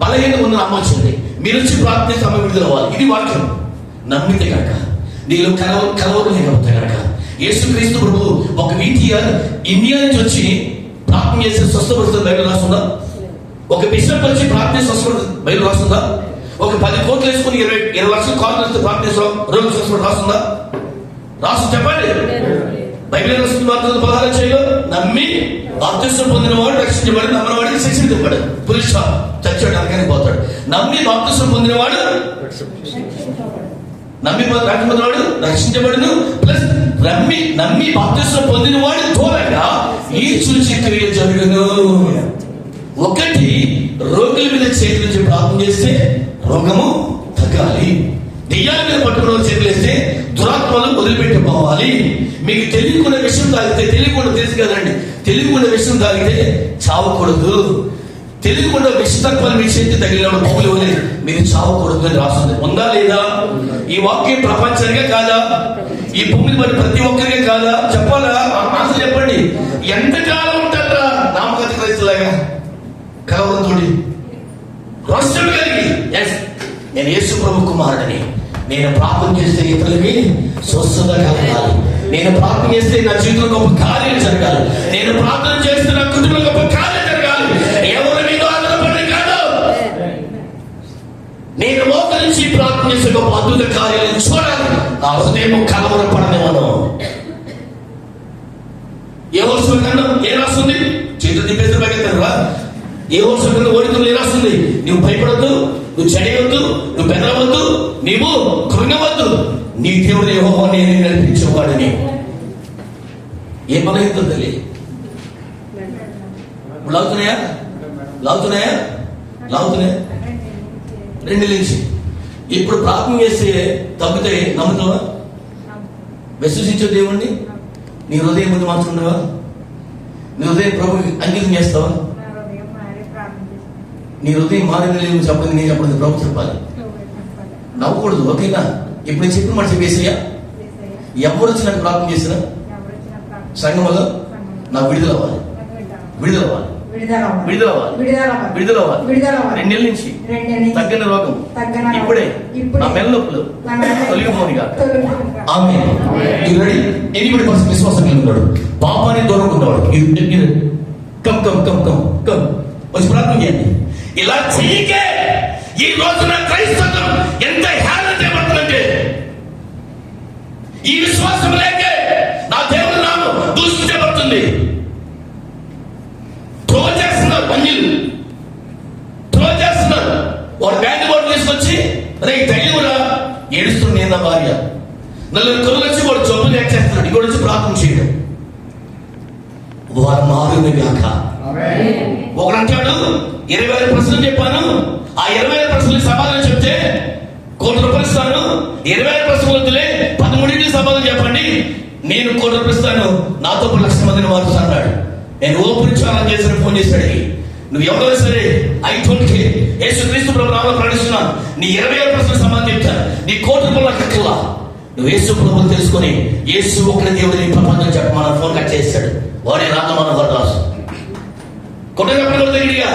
B: బలహీన ఉన్న అమ్మ వచ్చింది, మీరు వచ్చి ప్రార్థన సమయం విడుదల అవ్వాలి. ఇది వాక్యం. నమ్మితే కనుక నీళ్ళు కలవరం లేకపోతే కనుక యేసుక్రీస్తు ప్రభు ఒక VTR ఇండియా నుంచి వచ్చి ప్రార్థన చేసి స్వస్థపడుతుంది బైబిల్ రాస్తుందా? ఒక బిషప్ వచ్చి ప్రార్థన స్వస్థపడుతుంది బైబిల్ రాస్తుందా? ఒక 10 కోట్లు వేసుకుని 20 లక్షల కార్లు ప్రార్థన రోగులు స్వస్థపడి రాస్తుందా? రాసు చెప్పండి. బైబిల్ రాస్తుంది మాత్రం 16 నమ్మి బాప్తిసం పొందిన వాడు రక్షించబడి, నమ్మిన వాడికి శిక్ష విధింపడు. పులిస్ చచ్చాడు అనగానే పోతాడు. నమ్మి బాప్తిసం పొందిన వాడు రక్షించబడును, ప్లస్ నమ్మి బాప్తిసం పొందిన వాడు దూరంగా ఈ సూచక్రియ జరుగును. ఒకటి, రోగుల మీద చేతుల నుంచి ప్రార్థన చేస్తే రోగము తగ్గాలి. దెయ్యాల మీద పట్టుకున్న చేతులు వేస్తే దురాత్మలు వదిలిపెట్టిపోవాలి. మీకు తెలియకుండా విషయం తాగితే, తెలియకుండా తెలుసు కదండి, తెలియకుండా విషయం తాగితే చావకూడదు. తెలియకుండా విషతత్వాలు మీ చేతి తగిలినప్పుడు పౌలు వదిలేదు, మీరు చావకూడదు అని రాస్తుంది. ఉందా లేదా? ఈ వాక్యం ప్రపంచానికే కాదా? ఈ భూమి మరి ప్రతి ఒక్కరికే కాదా? చెప్పాలా? ఆన్సర్ చెప్పండి. ఎంతకాలం ఉంటారా నామకథ క్రైస్తలాగా కలవరంతోటి రోషం కలిగి, నేను యేసు ప్రభు కుమారుడిని, నేను ప్రార్థన చేస్తే ఇతరులకి స్వస్థత కలగాలి, నేను ప్రార్థన చేస్తే నా జీవితంలో గొప్ప కార్యాలు జరగాలి, నేను ప్రార్థన చేస్తే నా కుటుంబంలో గొప్ప కార్యాలు జరగాలి. ఎవరి మీద ఆధారపడి కాదు, నేను మోకరించి ప్రార్థన చేసే గొప్ప అద్భుత కార్యాలను చూడాలి. నా హృదయం కలవరపడనివ్వను. ఏ వర్షం కన్నా ఏ రాస్తుంది? చేతులు దింపేసి పైకెత్తారా? ఏ వర్షం కన్నా ఓడికలు ఏ రాస్తుంది? నువ్వు భయపడద్దు, నువ్వు చెడవద్దు, నువ్వు బెదరవద్దు, నీవు కృంగవద్దు. నీ దేవుడు యెహోవా నేను నడిపించేవాడిని. ఏ బలహీనత తల్లి లాగుతున్నాయా? రెండు లేచి ఇప్పుడు ప్రార్థన చేస్తే తగ్గితే నీ హృదయం ప్రభు అంకితం చేస్తావా? నీ హృదయం మారింది లేదు చెప్పండి, నేను చెప్పండి, ప్రభు చెప్పాలి. నవ్వకూడదు, ఓకేనా? ఇప్పుడు నేను చెప్పిన మాట చెప్పేసయ్యా. ఎవరు వచ్చి నాకు ప్రార్థన చేసినా సంఘం వల్ల నాకు విడుదల అవ్వాలి, విడుదల అవ్వాలి, విడుదల అవ్వాలి, విడుదల అవ్వాలి. 2 నెలల నుంచి తగ్గని రోగం ఇప్పుడే నా మెల్ల నొప్పులు తొలగిపోనిగా. Amen. You ready? Anybody person విశ్వాసం కలిగి ఉన్నాడు, పాపాన్ని దూరం ఉన్నవాడు. Come come come come come వచ్చి ప్రార్థన చేయండి. ఇలా చెయ్యకే ఈ రోజున క్రైస్తవం ఎంత హేళన చేయబడుతుందంటే, ఈ విశ్వాసం లేకే నా దేవుని నామం దూషించబడుతుంది. త్రో చేస్తున్నారు, మంజులు త్రో చేస్తున్నారు. వాడు బ్యాంక్ బోర్డు తీసుకొచ్చి రే తల్లివురా ఏడుస్తుంది నా భార్య, 4 కొలు వచ్చి వాడు జబ్బులు చేస్తున్నాడు, ఇంకోటి వచ్చి ప్రార్థన చేయడం. వారు మారుని గాక. ఒకడు అంటాడు 20,000 ప్రశ్నలు చెప్పాను, ఆ 20,000 ప్రశ్నలకు సమాధానం చెప్తే ₹1,00,000 ఇస్తాను. 20,000 ప్రశ్నలు వద్దులే, 13 సమాధానం చెప్పండి, నేను ₹1,00,000 ఇస్తాను, నాతో 1,00,000 మందిని మారుస్తా అన్నాడు. నేను ఓపెన్ ఛాలెంజ్ చేసిన ఫోన్ చేశాడు, నువ్వు ఎవరైనా సరే ఐ20K యేసుక్రీస్తు ప్రభు నామములో ప్రకటిస్తున్నాను, నీ 20,000 ప్రశ్నలకు సమాధానం చెప్తాను, నీ ₹1,00,000 నాకు ఎక్కలా. నువ్వు యేసు ప్రభువుని తెలుసుకొని యేసు ఒక్కడే దేవుడిని ప్రపంచం చెప్పమని ఫోన్ కట్ చేశాడు. వాడే రాజమాన వరదాసు కొట్టగా దగ్గరగా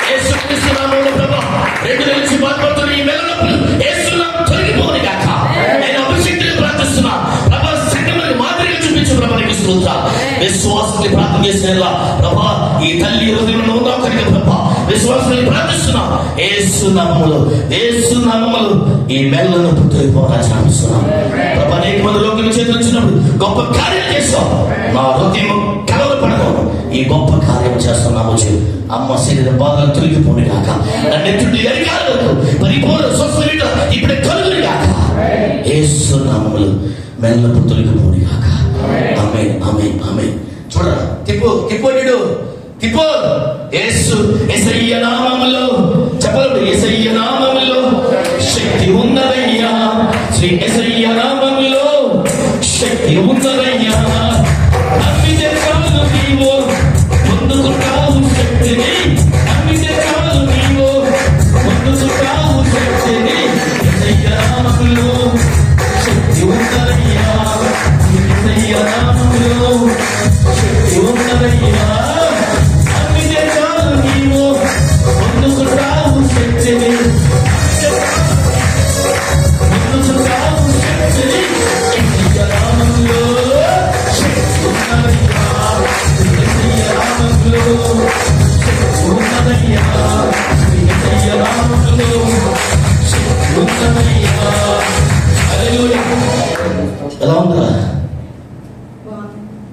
B: యేసుక్రీస్తు నామములో ప్రభు 2 నెలల నుంచి బాధపడుతున్న ఈ మెల్ల నొప్పులు యేసు నామములో తొలగిపోవును గాక. నేను అభిషేక్తుని ప్రార్థిస్తున్నా, ప్రభు సంఘములకు మాదిరిగా చూపించు ప్రభు, నీకు స్తోత్రాలు. విశ్వాసాన్ని ప్రార్థన చేసిన ప్రభు ఈ తల్లి హృదయంలో ఉన్నావు కనుక ప్రభు విశ్వాసాన్ని ప్రార్థిస్తున్నా, యేసు నామములో, యేసు నామములో ఈ మెల్ల నొప్పి తొలగిపోవాలని ఆశిస్తున్నాం ప్రభు. అనేక మంది లోకుల చేతులు వచ్చినప్పుడు గొప్ప కార్యం చేస్తాం, నా హృదయం కలవరపడను, ఈ గొప్ప కార్యం చేస్తున్నాము. అమ్మ శరీర బాధలు తొలగిపోని కాక, నన్నెత్తుడి అధికారులకు పరిపూర్ణ స్వస్థత ఇప్పుడే కలుగుని కాక, యేసు నామములో మెల్లపు తొలగిపోని కాక. ఆమేన్, ఆమేన్, ఆమేన్. చూడరా, తిప్పు తిప్పు తిప్పు. యేసు యేసయ్య నామములో చెప్పండి, యేసయ్య నామములో శక్తి ఉన్నదయ్యా, శ్రీ యేసయ్య నామములో శక్తి ఉన్నదయ్యా. నమ్మితే చాలు నీవు పొందుకుంటావు శక్తిని, నమ్మితే చాలు నీవు పొందుకుంటావు శక్తిని. యేసయ్య నామములో శక్తి ఉన్నదయ్యా, యేసయ్య నామములో శక్తి ఉన్నదయ్యా. నమ్మితే చాలు నీవు పొందుకుంటావు శక్తిని, పొందుకుంటావు శక్తిని. యేసయ్య నామములో శక్తి ఉన్నదయ్యా, యేసయ్య నామములో శక్తి ఉన్నదయ్యా, యేసయ్య నామములో శక్తి ఉన్నదయ్యా. హల్లెలూయా. ఎలా ఉందా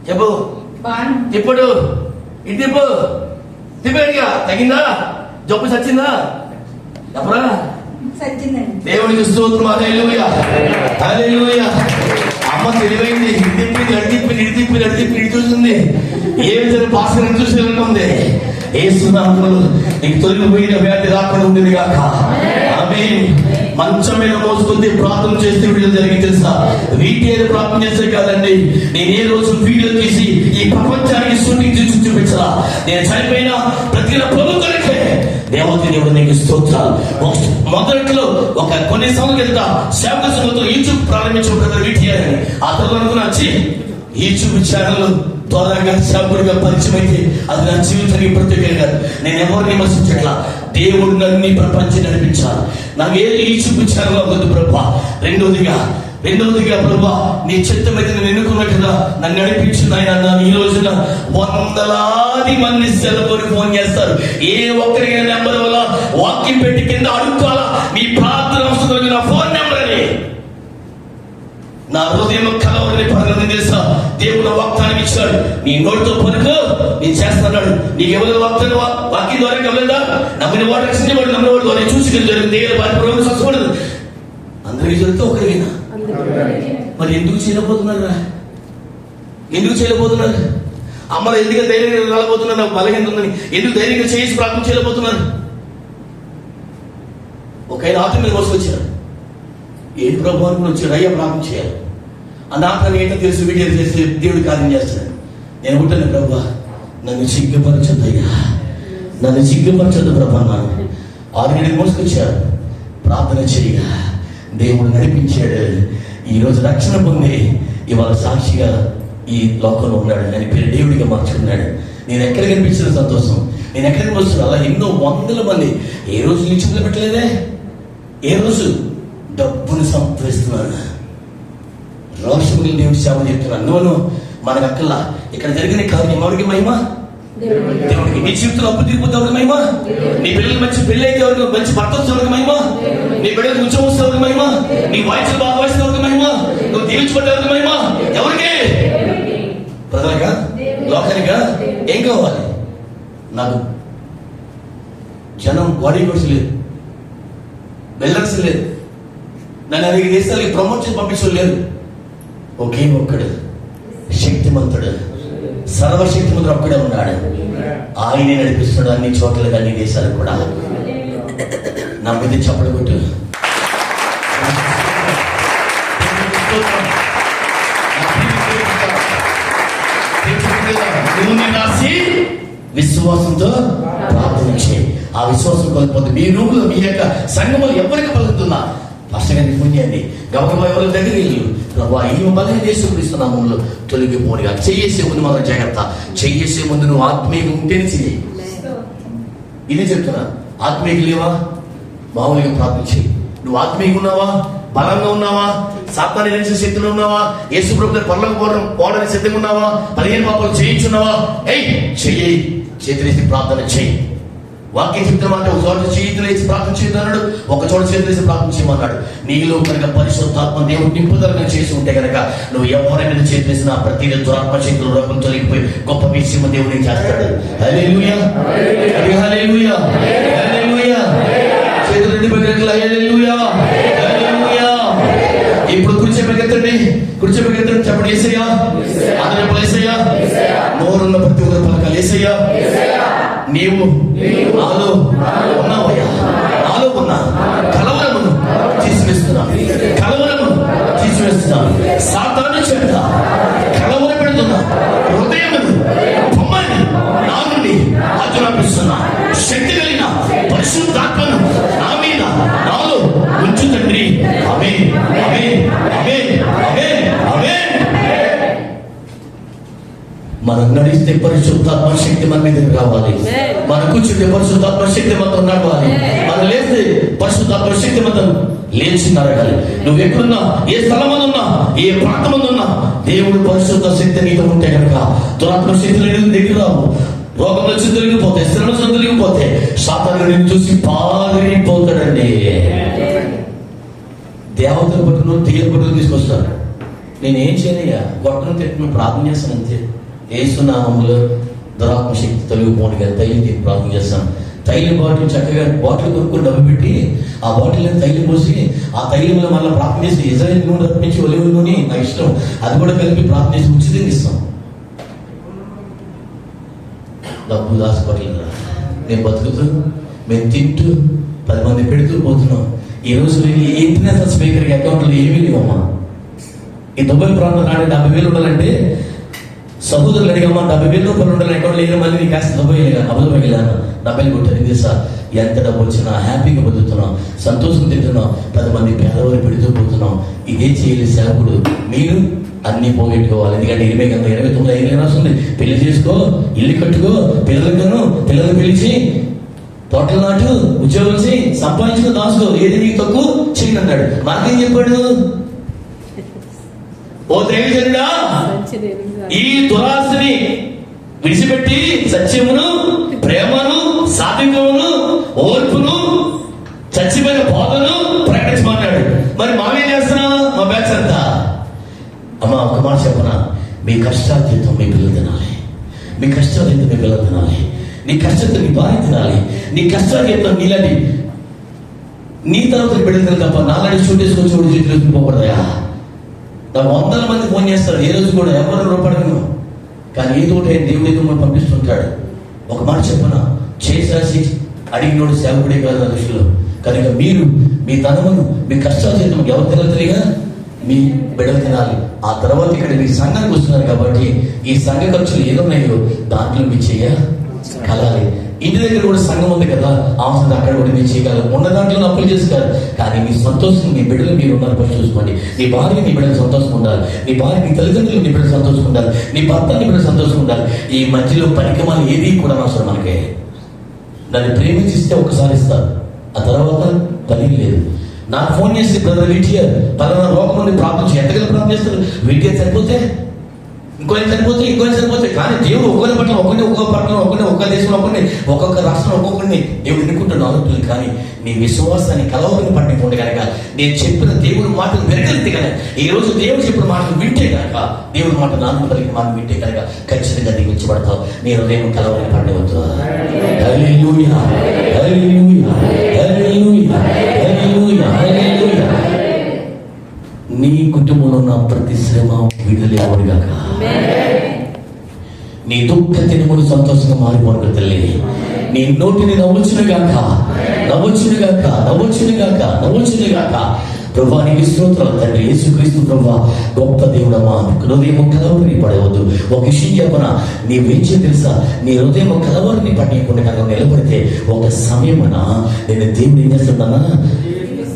B: చెప్పు, ఇప్పుడు ఇది తిప్పు, తిప్పేడిగా తగిందా, జబ్బు చచ్చిందా చెప్పరా? దేవునికి స్తోత్రం. హల్లెలూయా, హల్లెలూయా. అమ్మ తెలివైంది, ఇడి చూస్తుంది, ఏ విధంగా భాస్కర్ చూసేది. యేసు నామములో నీకు తొలగిపోయిన వ్యాధి రాకుండా ఉండేది కాక. ఆమేన్. మంచం మీద మోసుకుంది ప్రార్థన చేస్తే వీడియో జరిగి తెలుసా? వీటి ప్రార్థన చేస్తే కాదండి, నేను ఏ రోజు వీడియో తీసి ఈ ప్రపంచానికి షూటింగ్ చేసి చూపించరా? నేను చనిపోయిన ప్రతి ప్రభుత్వానికే దేవుడు నీకు స్తోత్రాలు. మొదట్లో కొన్ని సంవత్సరాల కింద సేవక సంఘంతో యూట్యూబ్ ప్రారంభించిన బ్రదర్ వీటిఆర్ అని. ఆ తర్వాత అనుకున్నా యూట్యూబ్ ఛానల్ త్వరగా సేవకుడిగా పరిచయం అయితే అది నా జీవితానికి ప్రత్యేక కాదు. నేను ఎవరిని విమర్శించట్లా, దేవుడు నన్ను ప్రపంచం నడిపించాలి. నాకు ఏ యూట్యూబ్ ఛానల్ అవ్వద్దు ప్రభా. రెండవదిగా ప్రభా, నీ చిత్తం అయితే నేను ఎన్నుకున్నా కదా, నన్ను నడిపించింది ఆయన అన్నాను. ఈ రోజున వందలాది మంది సెలవుని ఫోన్ చేస్తారు. ఏ ఒక్కరికి నెంబర్ వల్ల వాక్యం పెట్టి కింద అడుక్కోవాలా మీ ప్రార్థన అవసరం, నా ఫోన్ నెంబర్ అని. నా హృదయం కలవరని పనులని తెలుసా? దేవుడు వాగ్దానం ఇచ్చాడు, నీ నోటితో పలుకు నేను చేస్తున్నాడు. నీకు ఎవరు వాగ్దానం వాక్యం ద్వారా కలదా? నమ్మిన వాడు రక్షించబడు, నమ్మిన వాడు ద్వారా చూసి జరిగింది. స్వస్థపడదు. అందరికీ జరిగితే ఒకరికైనా మరి ఎందుకు చేయలేకపోతున్నారు? అమ్మలు ఎందుకు ధైర్యంగా నిలబోతున్నారు? నాకు బలహీనత ఉందని ఎందుకు ధైర్యంగా చేసి ప్రార్థన చేయలేకపోతున్నారు? ఒక 5 ఆటో మీద వచ్చారు. ఏంటి ప్రభు అనుకుని వచ్చారు, అయ్యా ప్రార్థన చేయాలి. ఆ నాకు ఏంటో తెలుసు, వీడియో చేసి దేవుడు కార్యం చేస్తాడు. నేను ఉంటాను, ప్రభు నన్ను సిగ్గుపరచొద్దయ్యా, నన్ను సిగ్గుపరచొద్దు ప్రభు అన్నాను. 6 మోసుకొచ్చారు. ప్రార్థన చేయగా దేవుడు నడిపించాడు. ఈరోజు రక్షణ పొంది ఇవాళ సాక్షిగా ఈ లోకంలో ఉన్నాడు. నేను పేరు దేవుడిగా మార్చుకున్నాడు. నేను ఎక్కడ కనిపించిన సంతోషం, నేను ఎక్కడికి వస్తున్నా. అలా ఎన్నో వందల మంది ఏ రోజు నిలిచిలో పెట్టలేదే, ఏ రోజు డబ్బును సంపాదిస్తున్నాడు. రోషములు దేవుడి సేవ చెప్తున్నాను. నువ్వు మనకు అక్కల్లా ఇక్కడ జరిగిన కార్యం ఎవరికి మహిమ? దేవుడికి. నీ జీవితంలో అప్పు తీరిపోతే ఎవరికి మహిమ? నీ పిల్లలు మంచి పెళ్లి అయితే ఎవరికి, మంచి భర్త వస్తే ఎవరికి మహిమ? నీ బిడ్డలకు ఉద్యోగం వస్తే ఎవరికి మహిమ? నీ వాయిస్లు బాగా వాయిస్తే ఎవరికి మహిమ? నువ్వు దీవించుకుంటే ఎవరికి మహిమ? ఎవరికి? ప్రజలుగా, లోకానిగా ఏం కావాలి? నాకు జనం బాడీ కోర్స్ లేదు, వెళ్ళర్స్ లేదు, నన్ను అనేక దేశాలకి ప్రమోట్ చేసి పంపించడం లేదు. ఒకే ఒక్కడు శక్తిమంతుడు, సర్వశక్తిమంతుడు ఒక్కడే ఉన్నాడు. ఆయనే నడిపిస్తున్నాడు అన్ని చోట్లకి, అన్ని దేశాలకు కూడా. నా మీద చప్పలు కొట్టు. రాసి విశ్వాసంతో ప్రార్థన చేయి. ఆ విశ్వాసం కోల్పోతే మీ రూములో, మీ యొక్క సంఘంలో ఎవరికి పలుకుతున్నా ఫస్ట్గా పుణ్యాన్ని గబగబా ఎవరి దగ్గర వెళ్ళు. ప్రభా ఈ బలహీన యేసుక్రీస్తునామంలో తొలగిపోనిగా. చెయ్యేసే ముందు మనం జాగ్రత్త. చెయ్యేసే ముందు నువ్వు ఆత్మీయంగా ఉంటేనే చెయ్యి. ఇదే చెప్తున్నా. ఆత్మీయంగా లేవా, మామూలుగా ప్రార్థన చేయి. నువ్వు ఆత్మీయంగా ఉన్నావా, బలంగా ఉన్నావా, సాతాన్ని నిలిచే శక్తిలో ఉన్నావా, యేసు ప్రభువు పరలోక పోవడానికి సిద్ధంగా ఉన్నావా, 15 పాపాలు చేయించున్నావా? చెయ్యి. చేతులేసి ప్రార్థన చెయ్యి. వాక్యం చెప్తామంటే ఒక చోట చేతులేసి ప్రార్థన చేయమన్నాడు, ఒక చోట చేతులేసి ప్రార్థన చేయమన్నాడు. నీలో కనుక పరిశుద్ధాత్మ దేవుడు నింపుదల చేసి ఉంటే కనుక నువ్వు ఎవరి మీద చేతులేసిన ప్రతి దురాత్మ శక్తులు రోగం తొలగిపోయి గొప్ప విషయం దేవుడు చేస్తాడు. హల్లెలూయా, హల్లెలూయా, హల్లెలూయా. చేతులు రెండు పైకి హల్లెలూయా, హల్లెలూయా. ఇప్పుడు కూర్చోబెట్టండి, కూర్చోబెట్టండి. చెప్పండి యేసయ్యా, అందరూ యేసయ్యా. నోరున్న ప్రతి ఒక్కరు పలకాలి యేసయ్యా. నీవు నాలో ఉన్నావయ్యా, నాలో ఉన్నా. కలవరమును తీసివేస్తున్నాను, కలవరమును తీసివేస్తున్నాను. సాతాను చేత కలవర పెడుతున్నా హృదయమును బొమ్మని నా నుండి ఆజ్ఞాపిస్తున్నా. శక్తి కలిగిన పరిశుద్ధాత్మను నా మీద, నాలో ఉంచు తండ్రి. ఆమేన్, ఆమేన్, ఆమేన్, ఆమేన్, ఆమేన్. మనం నడిస్తే పరిశుద్ధాత్మ శక్తి మన మీద రావాలి. మనం కూర్చుంటే పరిశుద్ధాత్మ శక్తి మనతో నడవాలి. మనం లేస్తే పరిశుద్ధాత్మ శక్తి మనతో లేచి నడగాలి. నువ్వు ఎక్కడున్నా, ఏ స్థలం మంది ఉన్నా, ఏ ప్రాంతం మంది ఉన్నా, దేవుడు పరిశుద్ధ శక్తి నీతో ఉంటే కనుక దురాత్మ శక్తులు దగ్గర రావు. రోగంలో వచ్చి తొలగిపోతాయి, శ్రమ తొలగిపోతే సాతాను నిన్ను చూసి పారిపోతాడండి. దేవతలు పట్టుకుని తీయ పట్టుకుని తీసుకొస్తాడు. నేనేం చేయనయ్యా, గొట్టను తిట్టిన ప్రార్థన చేస్తాను అంతే. యేసునామములో దురాత్మ శక్తి తొలగిపోనిగా తైలం ప్రార్థన చేస్తాను. తైలం బాటిల్ చక్కగా బాటిల్ కొనుక్కొని డబ్బు పెట్టి ఆ బాటిల్ తైలం పోసి ఆ తైలంలో మళ్ళీ ప్రార్థన చేసి ఇజ్రాయేల్ నూనె తప్పించి ఒలివ నూనె నా ఇష్టం, అది కూడా కలిపి ప్రార్థన చేసి ఉచితంగా ఇస్తాం. డబ్బు దాచిపట్ల నేను బతుకుతూ, మేము తింటూ 10 మంది పెడుతూ పోతున్నాం. ఈ రోజు ఇంటర్నేషనల్ స్పీకర్ అకౌంట్లో ఏమీ లేవమ్మా. ఈ దుబాయ్ ప్రాంతం నాడే 70,000 ఉండాలంటే సహోదరులు అడిగమ్మా, 70,000 రూపాయలు ఉండాలి అకౌంట్లో. లేదు మళ్ళీ నీ కాస్త దుబాయ్ వెళ్ళాను, 70 కొట్టాను. ఇది సార్ ఎంత డబ్బు వచ్చినా హ్యాపీగా బతుకుతున్నాం, సంతోషం తింటున్నాం, 10 మంది పేదవారు పెడుతూ పోతున్నాం. ఇదే చేయలేదు సేవకుడు. మీరు అన్ని పోగొట్టుకోవాలి. ఎందుకంటే 29 ఏళ్ళు వస్తుంది. పెళ్లి చేసుకో, ఇల్లు కట్టుకో, పిల్లలను పిలిచి తోటలు నాటు, ఉద్యోగం చేయి, సంపాదించుకో, దాచుకో, ఏది నీకు తక్కువ చేయను అన్నాడు. మాకేం చెప్పాడు? ఓ దైవజనుడా, ఈ దురాశని విడిచిపెట్టి సత్యమును, ప్రేమను, సాత్వికమును, ఓర్పును, చచ్చిపోయిన బోధను ప్రకటించమన్నాడు. మరి మామేం చేస్తున్నా? మా బ్యాచ్ అంతా అమ్మా ఒక మాట చెప్పనా, మీ కష్టాతీతం మీ పిల్లలు తినాలి, మీ కష్టాతీతం మీ పిల్లలు తినాలి, నీ కష్టంతో నీ భార్య తినాలి, నీ కష్టాతీతం నీలాంటి నీ తర్వాత బిడ్డలు తినాలి తప్ప నాలాంటి చూడేసుకొని చూడు చేతులు పోకూడదయా. నా 100 మంది ఫోన్ చేస్తారు, ఏ రోజు కూడా ఎవరు రూపడను, కానీ ఏదో దేవుడు ఏదో మనం పంపిస్తుంటాడు. ఒక మాట చెప్పనా, చేసి అడిగినోడు సేవకుడే కాదు నా దృష్టిలో. కనుక మీరు మీ ధనమును మీ కష్టాలు చేత ఎవరు తినలేదుగా మీ బిడ్డలు తినాలి. ఆ తర్వాత ఇక్కడ మీ సంఘానికి వస్తున్నారు కాబట్టి ఈ సంఘ ఖర్చులు ఏదున్నాయో దాంట్లో మీ చెయ్య కలాలి. ఇంటి దగ్గర కూడా సంఘం ఉంది కదా, అవసరం అక్కడ కూడా మీరు చేయగలరు. ఉన్న దాంట్లో అప్పులు చేసుకోరు. కానీ మీ సంతోషం మీ బిడ్డలు మీరు ఉన్నారు ఫస్ట్ చూసుకోండి. నీ భార్య నీ బిడ్డలు సంతోషం ఉండాలి, నీ భార్య నీ తల్లిదండ్రులు నీ బిడ్డలు సంతోషం ఉండాలి, నీ భర్త నీ బిడ్డలు సంతోషం ఉండాలి. ఈ మధ్యలో పరికమాలు ఏది కూడా అవసరం మనకే. దాన్ని ప్రేమించిస్తే ఒకసారి ఇస్తారు, ఆ తర్వాత పని లేదు. నాకు ఫోన్ చేసి బ్రదర్ వీటియర్ పలానా రోగం ఉంది ప్రార్థన చేసి ఎంతగా ప్రార్థన చేస్తారు. వీటియర్ సరిపోతే ఇంకొకటి సరిపోతే కానీ దేవుడు ఒక్కొక్క పట్ల ఒక్కొక్క పట్టణం ఒక్కొక్క దేశంలో ఒక్కొక్క రాష్ట్రంలో ఒక్కొక్కరిని దేవుడు ఎన్నుకుంటున్న ఆలోచనలు. కానీ నీ విశ్వాసాన్ని కలవని పట్టిపోండి కనుక నేను చెప్పిన దేవుడి మాటలు వెరగలితే కనుక ఈ రోజు దేవుడు చెప్పిన మాటలు వింటే కనుక దేవుడి మాట నాన్న పలికి మాట వింటే కనుక ఖచ్చితంగా దీవించబడతావు. నీ హృదయం కలవని పండివద్దు. హల్లెలూయా, హల్లెలూయా, హల్లెలూయా, హల్లెలూయా, హల్లెలూయా. నీ కుటుంబంలో ఉన్న ప్రతి శ్రమ విడుదలేవడుగాక. నీ దుఃఖ దినములు సంతోషంగా మారిపోను తల్లి. నీ నోటిని నవ్వుచునుగాక, నవ్వుచునుగాక, నవ్వుచునుగాక, నవ్వుచునుగాక. ప్రభా నీకు స్తోత్రాలు తండ్రి. యేసుక్రీస్తు ప్రభా గొప్ప దేవుడమ్మా, హృదయం కలవరిని పడవద్దు. ఒక విషయం చెప్పనా, నీ వేచి తెలుసా, నీ హృదయం కలవరిని పట్టకుండా కనుక నిలబడితే ఒక సమయమున నేను దేవుడు ఏం చేస్తున్నానా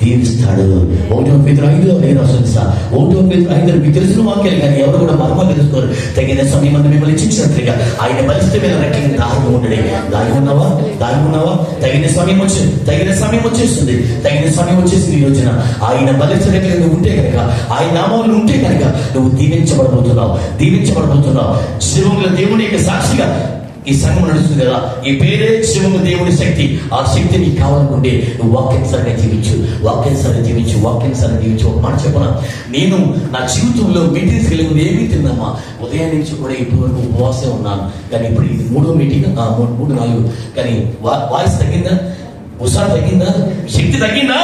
B: దీవిస్తాడు. 1 Peter 5 నేను వస్తుంది సార్. 1 Peter 5 మీకు తెలిసిన వాక్యాలు కానీ ఎవరు కూడా మర్మాలు తెలుసుకోరు. తగిన సమయం మిమ్మల్ని ఇచ్చినట్లుగా ఆయన పరిస్థితి మీద రెక్కని దారుగా ఉండడే. దాగి ఉన్నావా తగిన సమయం వచ్చేస్తుంది. తగిన సమయం వచ్చేసింది. ఈ రోజున ఆయన బలిష్ట రెక్కలు నువ్వు ఉంటే కనుక, ఆయన నామాలు ఉంటే కనుక నువ్వు దీవించబడబోతున్నావు. శివముల దేవుని యొక్క సాక్షిగా ఈ సంఘం నడుస్తుంది కదా, ఈ పేరే శివము దేవుని శక్తి. ఆ శక్తి నీకు కావాలనుకుంటే నువ్వు వాక్యానుసారంగా జీవించు. ఒక మాట చెప్పనా, నేను నా జీవితంలో మీటింగ్స్ కలిగి ఏమీ తిందమ్మా, ఉదయం నుంచి కూడా ఇప్పటి వరకు ఉపవాసం ఉన్నాను. కానీ ఇప్పుడు ఇది 3వ మీటింగ్, 3-4. కానీ వాయిస్ తగ్గిందా, ఉత్సాహం తగ్గిందా, శక్తి తగ్గిందా?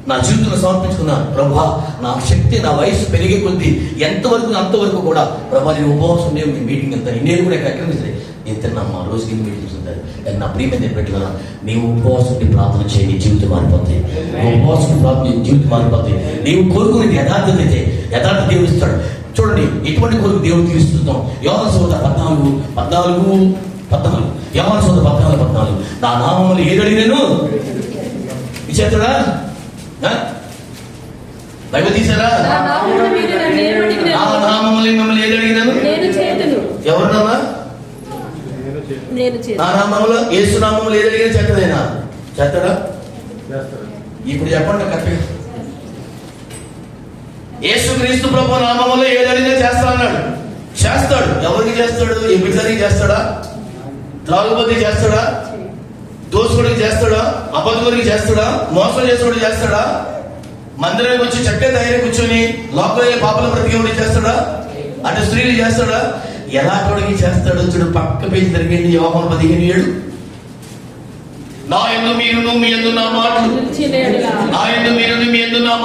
B: నా జీవితంలో సమర్పించుకున్నా. ప్రభా నా శక్తి, నా వయసు పెరిగే కొద్ది ఎంతవరకు అంతవరకు కూడా ప్రభా నేను ఉపవాసం ఉండే మీటింగ్ వెళ్తాను. నేను కూడా ఎక్కడ నేను తిన్నామ్మా, రోజుకి ఎన్ని మీటింగ్స్ ఉంటాయి. కానీ నా ప్రియమైన పెట్టినా నీవు ఉపవాసం ఉండి ప్రార్థన చేయి, నీ జీవితం మారిపోతాయి. ఉపవాసం ప్రార్థన జీవితం మారిపోతాయి. నీవు కోరుకునేది యథార్థత అయితే యథార్థ దేవుడు ఇస్తాడు. చూడండి ఎటువంటి కోరిక దేవుడు తీరుస్తుంటాం. యోహాను సువార్త 14 యోహాను సువార్త 14 నా నామములో ఏది అడిగినాను ఇచ్చేస్తాడా? బైబిల్ తీసారా? నా నామములో మిమ్మల్ని ఏది అడిగినాను ఎవరినామా? నా నామములో యేసు నామములో ఏది అడిగినా చేస్తాడా? ఇప్పుడు చెప్పండి కరెక్ట్గా. యేసుక్రీస్తు ప్రభు నామములో ఏది అడిగినా చేస్తా అన్నాడు. చేస్తాడు. ఎవరికి చేస్తాడు? ఎపిసరికి చేస్తాడా? త్రాగుబోతుకి చేస్తాడా? దోసుకుడికి చేస్తాడా? అబద్ధుడికి చేస్తాడా? మోసం చేసేవాడికి చేస్తాడా? మందిరానికి వచ్చి చక్కె దగ్గర కూర్చొని లోపల పాపల బ్రతికేవాడికి చేస్తాడా? అటు స్త్రీలు చేస్తాడా? ఎలాంటి చేస్తాడో చూడు. పక్క పేజీ జరిగింది యోహాను 15:7. నా యందు మీరును మీ యందు నా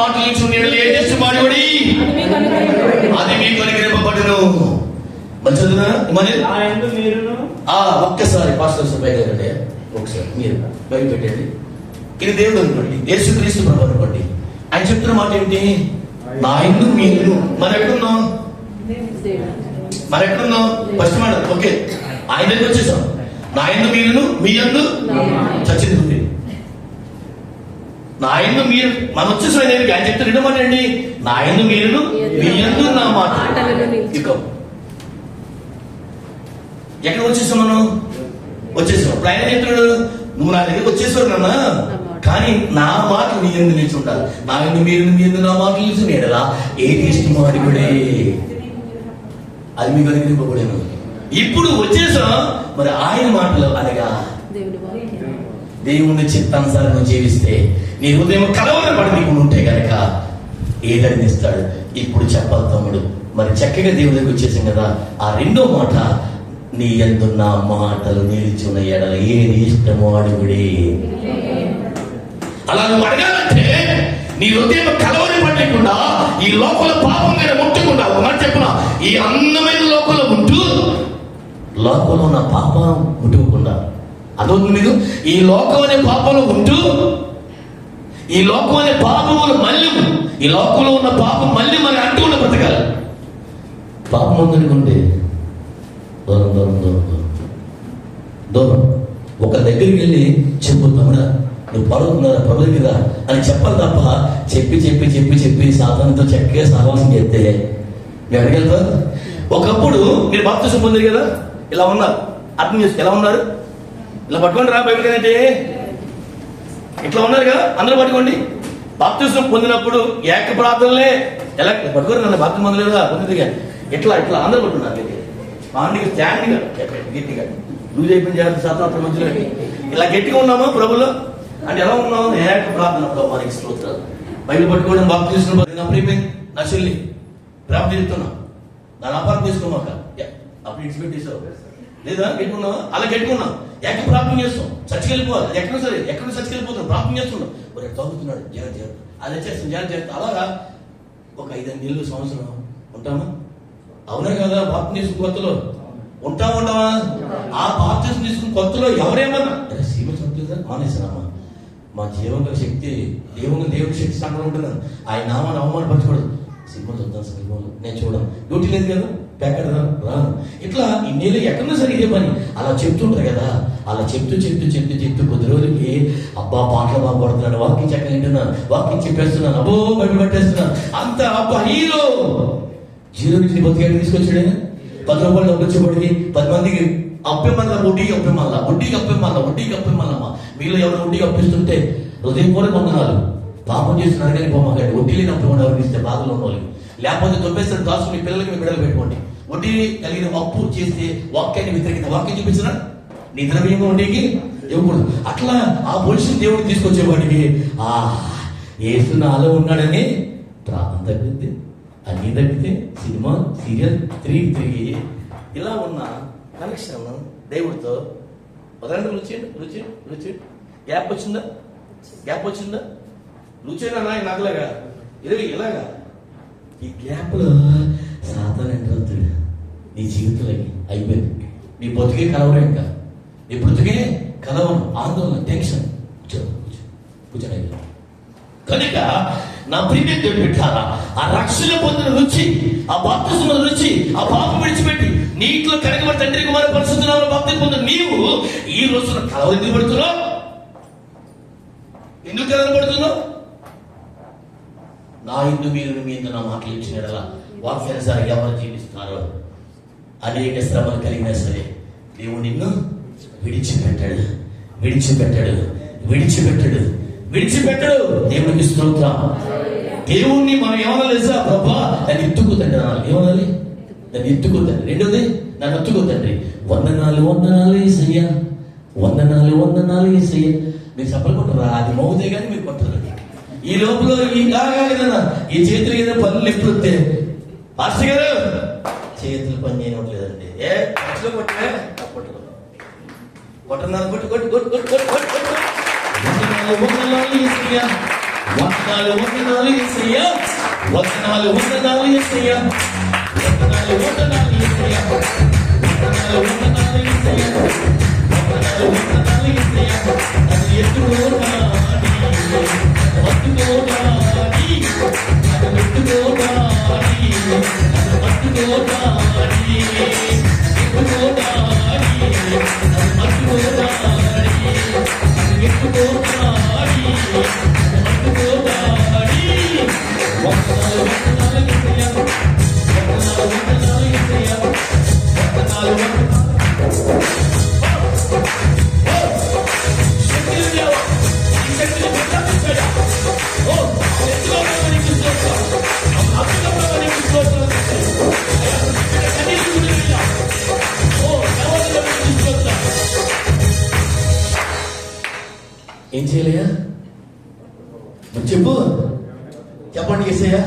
B: మాటలు చూడేడు ఏ చేస్తూ మాడివాడి అది మీకు అనుగ్రహింపబడును. మంచిదినా? ఒక్కసారి పాస్టర్ సుబ్బయ్య ఒకసారి మీరు బయట పెట్టండి. ఇది దేవుడు అనుకోండి, యేసుక్రీస్తు ప్రభు అనుకోండి. ఆయన చెప్తున్న మాట ఏంటి? నా యందు మీరు. మనం ఎక్కడున్నాం? ఫస్ట్ మాట ఓకే, ఆయన దగ్గర వచ్చేసాం. నా యందు మీరును మీ యందు చచ్చింది. నా యందు మీరు మనం వచ్చేసాం. ఆయన చెప్తున్న రెండో మాట ఏంటి? నా యందు మీరును మీ యందు నా మాట. ఎక్కడ వచ్చేసాం మనం? వచ్చేసాం. ఇప్పుడు ఆయన చెప్తున్నాడు నువ్వు నా దగ్గర వచ్చేసావు నాన్న, కానీ నా మాట నీ ఎందు నిలిచి ఉండాలి. నా ఎందు మీరు మీ ఎందు నా మాట నిలిచి నేడలా ఏది ఇష్టమాడి కూడా అది మీకు అనుగ్రహింపబడేను. ఇప్పుడు వచ్చేసాం. మరి ఆయన మాటలు అనగా దేవుని చిత్తానుసారం జీవిస్తే నీ హృదయం కలవరపడి నీకు ఉంటే కనుక ఏదని ఇస్తాడు. ఇప్పుడు చెప్పాలి తమ్ముడు, మరి చక్కగా దేవుడి దగ్గర వచ్చేసాం కదా. ఆ రెండో మాట, నీ యందు నా మాటలు నిలిచిన ఎడల ఏది ఇష్టమో అడుగుడి. అలా నువ్వు అడగాలంటే నీ హృదయం కలవరి పడకుండా, ఈ లోపల పాపం మీద ముట్టకుండా, మాట చెప్పున, ఈ అందమైన లోకంలో ఉంటూ లోకంలో నా పాపం ముట్టుకోకుండా అదవుతుంది మీకు. ఈ లోకం అనే పాపంలో ఉంటూ, ఈ లోకం అనే పాపములు మళ్ళీ, ఈ లోకంలో ఉన్న పాపం మళ్ళీ మనం అంటుకుండా బ్రతకాలి. పాపం ఉందనుకుంటే దూరం దూరం దూరం దూరం దూరం. ఒక దగ్గరికి వెళ్ళి చెప్పు, తమ్ముడా నువ్వు పడుతున్నారా, ప్రభు దగ్గర అని చెప్పాలి తప్ప చెప్పి చెప్పి చెప్పి చెప్పి సాధనతో చక్కగా సహవాసం చేస్తే మీరు ఎక్కడికి వెళ్తారు? ఒకప్పుడు మీరు బాప్తిసం పొందారు కదా, ఇలా ఉన్నారు, అర్థం చేసి ఎలా ఉన్నారు? ఇలా పట్టుకోండి రా బైబిల్ అంటే ఇట్లా ఉన్నారు కదా, అందరూ పట్టుకోండి. బాప్తిసం పొందినప్పుడు ఏక ప్రార్థనలే, ఎలా పట్టుకోరు నన్ను బాప్తిసం పొందలేదా పొందిగా, ఇట్లా ఇట్లా అందరూ పట్టుకున్నారు. మార్నింగ్ స్టాండ్గా గట్టిగా లూజ్ అయిపోయిన జాగ్రత్త శాతం మధ్యలో ఇలా గట్టిగా ఉన్నామా ప్రభులో అంటే ఎలా ఉన్నాం? ఏక ప్రార్థన ప్రభావానికి స్తోత్రాలు. బైబిల్ పట్టుకోవడం బాప్తిసం ప్రేమింగ్ నా చెల్లి ప్రార్థన చేస్తున్నా, దాని అపార్థం చేసుకోమాక అప్పుడు ఎక్స్పెక్ట్ చేసావు లేదా గట్టుకున్నావా? అలా గట్టుకున్నాం, ఎక్కడ ప్రార్థన చేస్తాం, చర్చకి వెళ్ళిపోవాలి, ఎక్కడ సరే ఎక్కడ చర్చకి వెళ్ళిపోతాం, ప్రార్థన చేస్తున్నాం, మరి తాగుతున్నాడు జాగ్రత్త జాగ్రత్త అది చేస్తాం జాగ్రత్త. అలాగా ఒక 5 నెలలు సంవత్సరం ఉంటామా? అవునా కదా? బాప్తిసం తీసుకుని కొత్తలో ఉంటామా? ఆ బాప్తిసం తీసుకుని కొత్తలో ఎవరేమన్నా సీమ చదువుతుందా మానేసానమ్మా, మా జీవంగల శక్తి దేవుడి శక్తి సంఘం ఉంటున్నాను, ఆయన నామాన్ని అవమానపరచకూడదు, సినిమా చూద్దాం, సినిమాలు నేను చూడను, డ్యూటీ లేదు కదా, ప్యాకెట్ రాను, ఇట్లా ఇన్నేళ్ళు ఎక్కడన్నా సరే ఇదే పని అలా చెప్తుంటారు కదా. అలా చెప్తూ కొద్ది రోజులకి అబ్బా పాటలు బాగా పడుతున్నాను, వాకింగ్ చక్కగా వింటున్నాను, వాకింగ్ చెప్పేస్తున్నాను, అబ్బో బయట పట్టేస్తున్నాను, అంత అబ్బా హీరో. జీరో నుంచి బతికేట తీసుకొచ్చాడు ఆయన. 10 రూపాయలు డబ్బులు వచ్చేప్పటికి 10 మందికి అప్పిమల్ల వడ్డీకి అప్పిమల్లమ్మా. మీలో ఎవరు వడ్డీకి అప్పిస్తుంటే హృదయపూర్వక వందనాలు. పాపం చేస్తున్నారు కానీ పోమాకండి. వడ్డీ లేని అప్పు ఎవరికి ఇస్తే బాధలు ఉన్న వాళ్ళకి, లేకపోతే దొబ్బేస్తారు దాచుకుని పిల్లలకి మీ బిడ్డలు పెట్టుకోండి. వడ్డీ కలిగిన అప్పు చేస్తే వాక్యాన్ని వ్యతిరేకిత వాక్యం చూపించిన నీ ద్రవ్యంగా వడ్డీకి ఇవ్వకూడదు. అట్లా ఆ పొజిషన్ దేవుడిని తీసుకొచ్చేవాడికి ఆ యేసు నాలో ఉన్నాడని ప్రార్థన తగ్గితే, అన్నీ తగ్గితే, సినిమా సీరియల్ తిరిగి ఇలా ఉన్న కనెక్షన్ దేవుడితో వదలండి. రుచి గ్యాప్ వచ్చిందా రుచేనా నాకులాగా ఇది ఇలాగా ఈ గ్యాప్ లో సాతాను ఎంటర్ అవుతాడు నీ జీవితంలోకి. అయిపోయింది, నీ బతుకే కలవరు, ఇంకా నీ బ్రతుకే కలవరు, ఆందోళన, టెన్షన్. కూర్చోండి. కనుక నా ప్రియమైన దేవుడు పెట్టారా, ఆ రక్షణ పొందిన రుచి, ఆ బాప్తిసం రుచి, ఆ పాపం విడిచిపెట్టి నీటిలో కడగబడి తండ్రి కుమార పరిశుద్ధనామములో బాప్తిసం పొందిన నీవు ఈ రోజున కలవ ఎందుకు పడుతున్నావు? ఎందుకు కలవబడుతున్నావు? నా ఇందు మీరు మీ ఇందు నా మాటలు ఇచ్చినలా వాక్యానుసారం ఎవరు జీవిస్తున్నారో అనేక శ్రమలు కలిగినా సరే దేవుడు నిన్ను విడిచిపెట్టడు. దేవునికి స్తోత్రం. దేవుణ్ణి మనం ఏమన్నా లేదా ప్రభా నన్ను ఎత్తుకుతండి అనాలి. ఏమనాలి? నన్ను ఎత్తుకుతండి. రెండోది నన్ను ఎత్తుకుతండి. వందనాలు యేసయ్యా, వందనాలు యేసయ్యా. మీరు చెప్పలు కొట్టరా? అది మౌతే కానీ మీరు కొట్టరు. ఈ లోపల ఏదన్నా ఈ చేతులు ఏదైనా పనులు ఎప్పుడు వస్తే పాస్టర్ గారు చేతులు పని చేయనివ్వట్లేదండి. కొట్టన్నారు వందనాలు ఏం చేయలేయా? చెప్పండి యేసయ్యా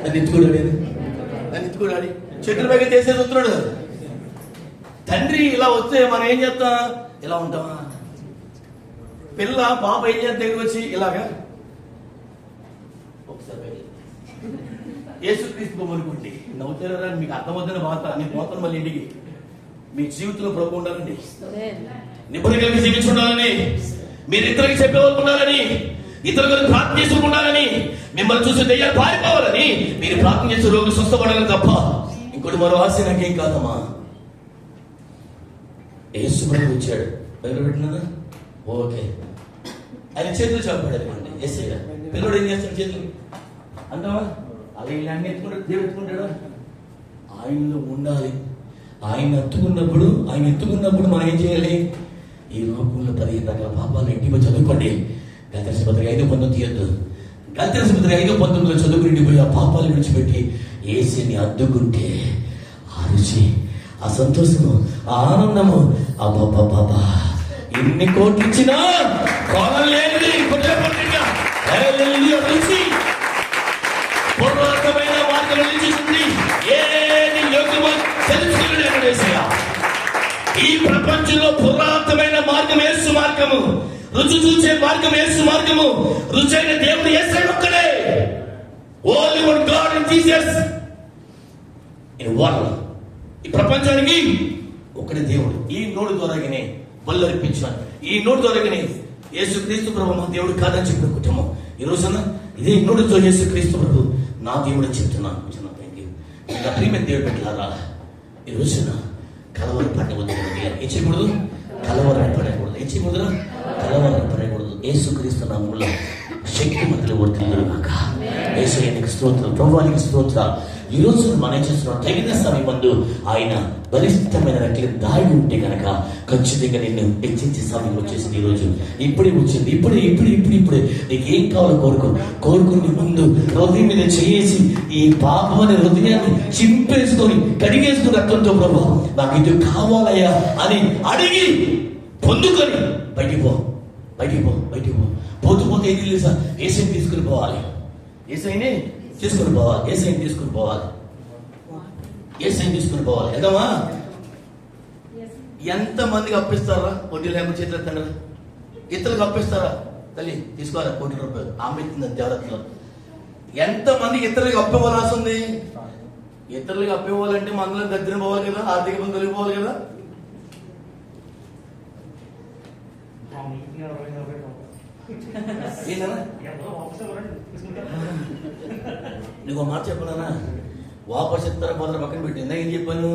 B: నన్ను ఎత్తుకోడాలి చెట్ల పైకి చేసేది వస్తున్నాడు. తండ్రి ఇలా వస్తే మనం ఏం చేస్తాం? ఇలా ఉంటామా? పిల్ల పాప ఏం చేస్తా దగ్గర వచ్చి ఇలాగా ఒకసారి యేసుక్రీస్తు బొమ్మనుకోండి నవ్వుతారా? మీకు అర్థమవుతున్న బాధ. నేను పోతాను మళ్ళీ ఇంటికి. మీ జీవితంలో ప్రభు ఉండాలండి.
C: నిపుణ కలిగి జీవించుండాలని, మీరు ఇతరులకు చెప్పేవాళ్ళు ఉండాలని, ఇతరులకు ప్రార్థన చేస్తూ ఉండాలని, మిమ్మల్ని చూసి దెయ్యాలు పారిపోవాలని మీరు ప్రార్థన చేస్తూ రోగులు స్వస్థపడాలని తప్ప ఇంకోటి మరో ఆశ నాకేం కాదమ్మా. యేసు ప్రభు వచ్చాడు, దగ్గర పెట్టినా ఓకే, ఆయన చేతులు చెప్పాడు అనుకోండి. ఏసయ్య పిల్లడు ఏం చేస్తాడు? చేతులు అంటావా? అలా ఇలా అన్ని ఎత్తుకుంటాడు, దేవుడు ఎత్తుకుంటాడా? ఆయనలో ఉండాలి. ఆయన ఎత్తుకున్నప్పుడు మనం ఏం చేయాలి? ఈ లోకంలో 15 రకాల పాపాలు ఇంటికి చదువుకోండి. గలతీయుల పత్రిక 5:19 తీయద్దు. గలతీయుల పత్రిక 5:19 చదువుకుని ఇంటిపోయి ఆ పాపాలు విడిచిపెట్టి యేసుని అద్దుకుంటే ఆ రుచి, ఆ సంతోషము, ఆ ఆనందము, అబ్బా ఎన్ని కోట్లు ఇచ్చినా కొనలేనిది పూర్వకమైన మార్గం నిలిచింది. ఏది యోగ్యమో తెలుసుకోలేడు యేసయ్య. ఈ ప్రపంచంలో పురాతనమైన మార్గం యేసు మార్గము, రుచి చూసే మార్గం యేసు మార్గము, రుచి అయిన దేవుడు యేసయ్య ఒక్కడే. Only one God and Jesus in world. ఈ ప్రపంచానికి ఒకటే దేవుడు. ఈ నోడు ద్వారాగానే బలు అర్పించాను, ఈ నోడు ద్వారాగానే యేసు క్రీస్తు ప్రభు మా దేవుడు కాదని చెప్పిన కుటుంబం ఈ రోజున ఇదే నోడుతో యేసు క్రీస్తు ప్రభు నా దేవుడు చెప్తున్నాను. ఇంకా ప్రియమైన దేవుడు పెట్టారా, ఈ రోజున కలవరం పడకూడదు. ఏం చేయకూడదు? కలవరం పడకూడదు. ఏం చేయకూడదు? కలవరం పడకూడదు. యేసు క్రీస్తు నామములో శక్తి మంత్రులు వర్తిల్లును గాక. యేసయ్యనికి స్తోత్రం, ప్రభువానికి స్తోత్రం. ఈ రోజు మనం చేస్తున్న తగిన సమయం ముందు ఆయన బలిష్టమైన రెక్కలు దాగి ఉంటే కనుక ఖచ్చితంగా నిన్ను హెచ్చించే సమయం వచ్చేసింది. ఈ రోజు ఇప్పుడే వచ్చింది. ఇప్పుడే నీకు ఏం కావాలో కోరుకుని ముందు హృదయం మీద చేసి ఈ పాపమనే హృదయాన్ని చింపేసుకొని కడిగేసుకుని రక్తంతో ప్రభు నాకు ఇది కావాలయ్యా అని అడిగి పొందుకొని బయటికి పో. పోతూ ఏం తెలుసా? ఏసైని తీసుకుని పోవాలి. ఏసైని తీసుకుని పోవాలి. ఎదమ్మా ఎంతమందికి అప్పిస్తారా? వడ్డీ లేకుండా చేతులు ఎత్తండి. ఇతరులకు అప్పిస్తారా? తల్లి తీసుకోరా ₹1,00,000 ఆమె ఇస్తుంది జాగ్రత్తలో. ఎంతమందికి ఇతరులకు అప్పివ్వాల్సి ఉంది? ఇతరులకు అప్పివ్వాలంటే మనలో దగ్గర పోవాలి కదా, ఆర్థిక బంధువులు తొలగిపోవాలి కదా. నీకు మాట చెప్పనా? వాపస్ చెప్తారా పోతారా పక్కన పెట్టి. ఏం చెప్పాను?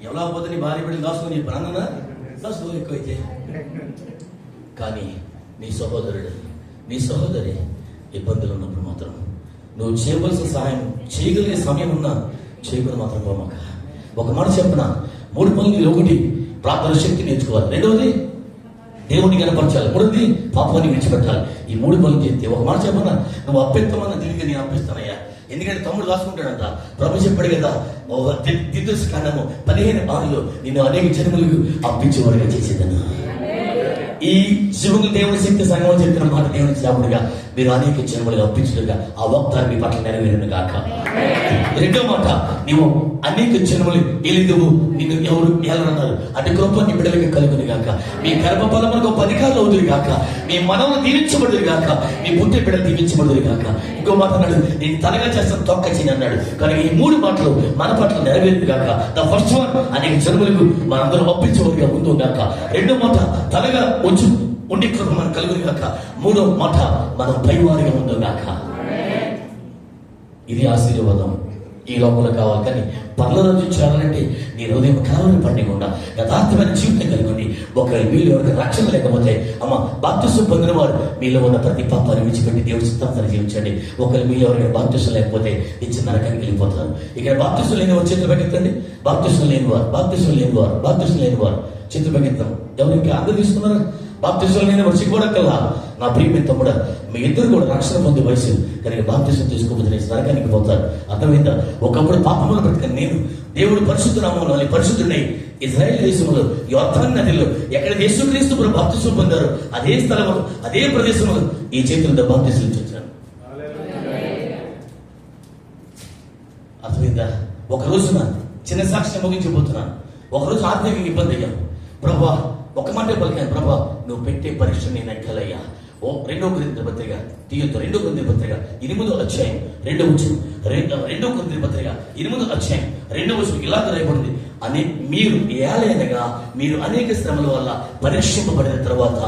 C: ఎవరా పోతే నీ భార్య బిడ్డలు దాచుకొని చెప్పాను అన్నా. దాచుకో ఎక్కువైతే. కానీ నీ సహోదరి ఇబ్బందులు ఉన్నప్పుడు మాత్రం నువ్వు చేయవలసిన సహాయం చేయగలిగే సమయం ఉన్నా చేయకుండా మాత్రం పోమాక. ఒక మాట చెప్పనా, 3 పనులు. 1 ప్రార్థన శక్తి నేర్చుకోవాలి. 2వది దేవుడిని కనపరచాలి. 3వది పాపాన్ని విడిచిపెట్టాలి. ఈ 3 పనులు చేస్తే ఒక మాట చెప్పనా, నువ్వు అప్పెత్తమన్నా తిరిగి నేను అప్పిస్తానయ్యా. ఎందుకంటే తమ్ముడు రాసుకుంటాడంట. ప్రభు చెప్పాడు కదా, తితుసు కాండము 15:6 నిన్ను అనేక జన్మలకు అప్పించేవాడుగా చేసేదను. ఈ శివుని దేవుని శక్తి సంఘం చెప్పిన మాట దేవుని సేవకుడిగా మీరు అనేక జన్మలుగా అప్పించుడుగా ఆ వాగ్దానం మీ పట్ల నెరవేరును గాక. 2వ మాట, నీవు అనేక జన్మలు ఎలిదువు, నిన్ను ఎవరు ఏలన్నారు అంటే కృప నీ బిడ్డలకి కలుగును గాక. మీ గర్భఫలములకు 10 కాళ్ళు అవుతుంది గాక. మీ మనవులు దీవించబడుతుంది గాక. మీ పుట్టే బిడ్డలు దీవించబడుతుంది గాక. ఇంకో మాట అన్నాడు, నేను తలగా చేస్తాను తొక్క చేయని అన్నాడు. కానీ ఈ 3 మాటలు మన పట్ల నెరవేరుతుంది గాక. ద ఫస్ట్ వన్, అనేక జన్మలకు మనందరం అప్పించేవాడిగా ఉందో గాక. 2వ మాట, తలగా వచ్చి ఉండి కృప మనం కలుగును గాక. 3వ మాట, మనం పైవారిగా ఉందో గాక. ఇది ఆశీర్వాదం ఈ లోపల కావాలి. కానీ పరలోకం చేరాలంటే నీ హృదయం కలవని పండికుండా యథార్థమైన జీవితం కలిగి ఒకవేళ వీళ్ళు ఎవరికి రక్షణ లేకపోతే అమ్మ బాప్తిసం పొందిన వారు మీలో ఉన్న ప్రతి పాపాన్ని విడిచిపెట్టి దేవుడి చిత్తాన్ని జీవించండి. ఒకవేళ మీలో ఎవరికి బాప్తిసం లేకపోతే ఇచ్చిన నరకానికి వెళ్ళిపోతారు. ఇక్కడ బాప్తిసం లేని వారు చేతులు పెకెత్తండి. బాప్తిసం లేని వారు చేతులు పెకెత్తాం. ఎవరు ఇంకా అందరూ తీసుకున్నారు? బాప్తిసం లేని వారు సిగ్గుపడక్కల్లా. నా ప్రియమైన తమ్ముడా, మీ ఇద్దరు కూడా రక్షణ పొందే వయసు కనుక బాప్తిసం తీసుకోకపోతే నరకానికి పోతారు. అర్థమైందా? ఒకప్పుడు పాపములు బ్రతకని నేను దేవుడు పరిశుద్ధ నామములో పరిశుద్ధుడై ఇజ్రాయేల్ దేశంలో యోర్దాను నదిలో ఎక్కడ యేసుక్రీస్తు బాప్తిసం పొందారు అదే స్థలంలో అదే ప్రదేశంలో ఈ చేతులతో బాప్తిసం ఇచ్చాను. అర్థమైందా? ఒక రోజున చిన్న సాక్ష్యం ముగించిపోతున్నాను. ఒకరోజు ఆర్థిక ఇబ్బంది అయ్యాను. ప్రభా ఒక మాట పలికాను, ప్రభా నువ్వు పెట్టే పరీక్ష నేను ఎక్కాలయ్యా. 2 కొరింథీ పత్రిక తీయొద్దు. 2 కొరింథీ పత్రిక 8వ అధ్యాయం 2వ వచనం. 2 కొరింథీ పత్రిక 8వ అధ్యాయం 2వ వచనం ఇలాగ రాయబడింది, అని మీరు ఏలైనగా మీరు అనేక శ్రమల వల్ల పరీక్షింపబడిన తర్వాత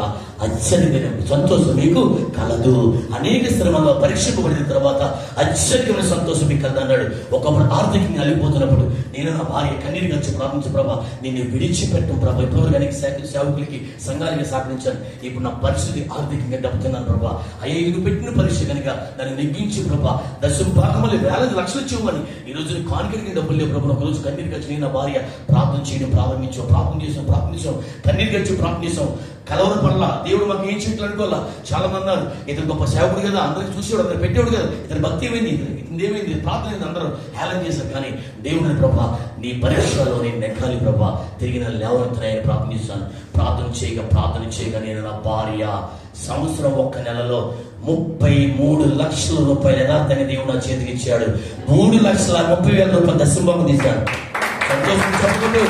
C: అత్యధికమైన సంతోషం మీకు కలదు. అనేక శ్రమల పరీక్షింపబడిన తర్వాత అత్యధికమైన సంతోషం మీకు కలదు అన్నాడు. ఒకప్పుడు ఆర్థికంగా అలిగిపోతున్నప్పుడు నేను నా భార్య కన్నీరు వచ్చి ప్రార్థించు ప్రభా, నేను విడిచిపెట్టను ప్రభా. ఇప్పటివరకు అనేక సేవకులకి సంఘాలకి సహకరించాను. ఇప్పుడు నా పరిస్థితి ఆర్థికంగా దెబ్బతిన్నాను ప్రభా. అయ్యా ఇది పెట్టిన పరీక్ష కనుక నన్ను నెగ్గించి ప్రభా, దశమ భాగములు వేల లక్షలు ఇచ్చేవని ఈ రోజు కాన్కరికి డబ్బులు లేవు ప్రభు. ఒకరోజు కన్నీరు వచ్చి నేను నా భార్య ప్రార్థన చేయడం ప్రారంభించాం. ప్రార్థన చేసాం కన్నీరు వచ్చి ప్రార్థన చేసాం. కలవర పడల దేవుడు మాకు ఏం చేయట్లు అనుకోవాలా. చాలా మంది అన్నారు ఇతను గొప్ప సేవకుడు కదా, అందరికి చూసేవాడు, అందరు పెట్టేవాడు కదా, ఇతని భక్తి ఏమైంది, ఇదేమైంది, ప్రార్థన ఏంది, అందరూ హేళన చేశారు. కానీ దేవుడిని ప్రభా నీ పరీక్షలో నేను నెగ్గాలి ప్రభా, తిరిగి నన్ను లేవనెత్తున్నాయని ప్రార్థన చేశాను. ప్రార్థన చేయగా నేను నా భార్య సంవత్సరం 1 నెలలో 33 లక్షల రూపాయలు యథార్థంగా దేవుడు నా చేతికి ఇచ్చాడు. 3,30,000 రూపాయలు దశంభాగం తీశాడు. సంతోషం చెప్పుకుంటూ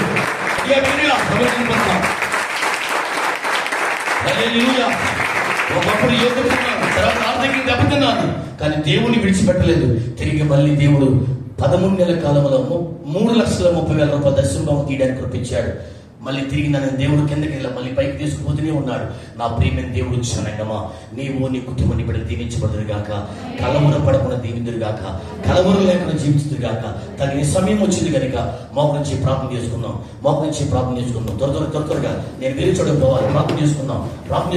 C: ఒకప్పుడు యోగుతున్నాను, తర్వాత ఆర్థికంగా దెబ్బతిన్నాను, కానీ దేవుని విడిచిపెట్టలేదు. తిరిగి మళ్ళీ దేవుడు 13 నెలల కాలంలో 3,30,000 రూపాయలు దశంభాగం తీయడానికి కృపించాడు. మళ్ళీ తిరిగి నన్ను దేవుడు కిందకి వెళ్ళి మళ్ళీ పైకి తీసుకుపోతూనే ఉన్నాడు. నా ప్రియమైన దేవుడు ఇచ్చానమ్మా, నీవు నీ కుటుంబాన్ని బిడ్డలు దీవించబడుదురు గాక, కలవర పడకుండా దీవిందురు గాక, కలవరం లేకుండా జీవించుదురు గాక. తగిన సమయం వచ్చింది కనుక మాకు నుంచి ప్రార్థన చేసుకుందాం. త్వరగా నేను వేరే చోట పోవాలి. ప్రార్థన చేసుకుందాం. మాకు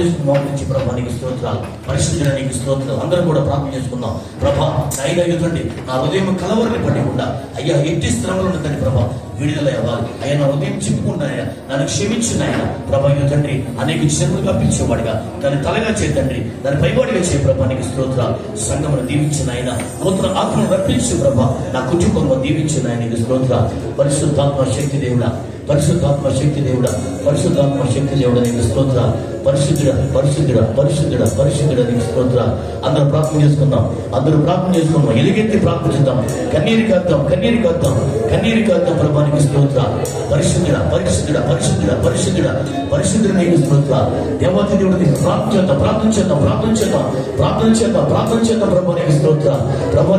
C: నుంచి ప్రభా నీకు స్తోత్రాలు, పరిశుద్ధుల నీకు స్తోత్రాలు. అందరూ కూడా ప్రార్థన చేసుకుందాం. ప్రభా నైనా యుద్ధండి, నా హృదయం కలవరని పట్టకుండా అయ్యా ఎట్టి శ్రమలు ఉన్నదని ప్రభా విడుదల అవ్వాలి. అయ్యా నా ఉదయం చెప్పుకుంటానయ్యా, నన్ను క్షమించున్నాయన ప్రభా. తండ్రి అనేక శ్రమలు కప్పించేవాడిగా, దాన్ని తలగా చే తండ్రి, దాన్ని పైవాడిగా చే ప్రభా నీకు స్తోత్రాలు. సంఘమును దీవించిన ఆయన, నూతన ఆత్మను రప్పించు ప్రభా, నా కుటుంబంలో దీవించిన ఆయన నీకు స్తోత్రాలు. పరిశుద్ధాత్మ శక్తి దేవుడా నీకు స్తోత్రాలు. పరిశుద్ధుడా నీకు స్తోత్రాలు. అందరూ ప్రార్థన చేసుకుందాం. ఎలుగెత్తి ప్రార్థన చేద్దాం. కన్నీరు కాద్దాం ప్రభా నీకు స్తోత్రాలు. పరిశుద్ధుడా నీకు స్తోత్రాలు. దేవాతి దేవుడు నీకు ప్రార్థన చేద్దాం. ప్రభా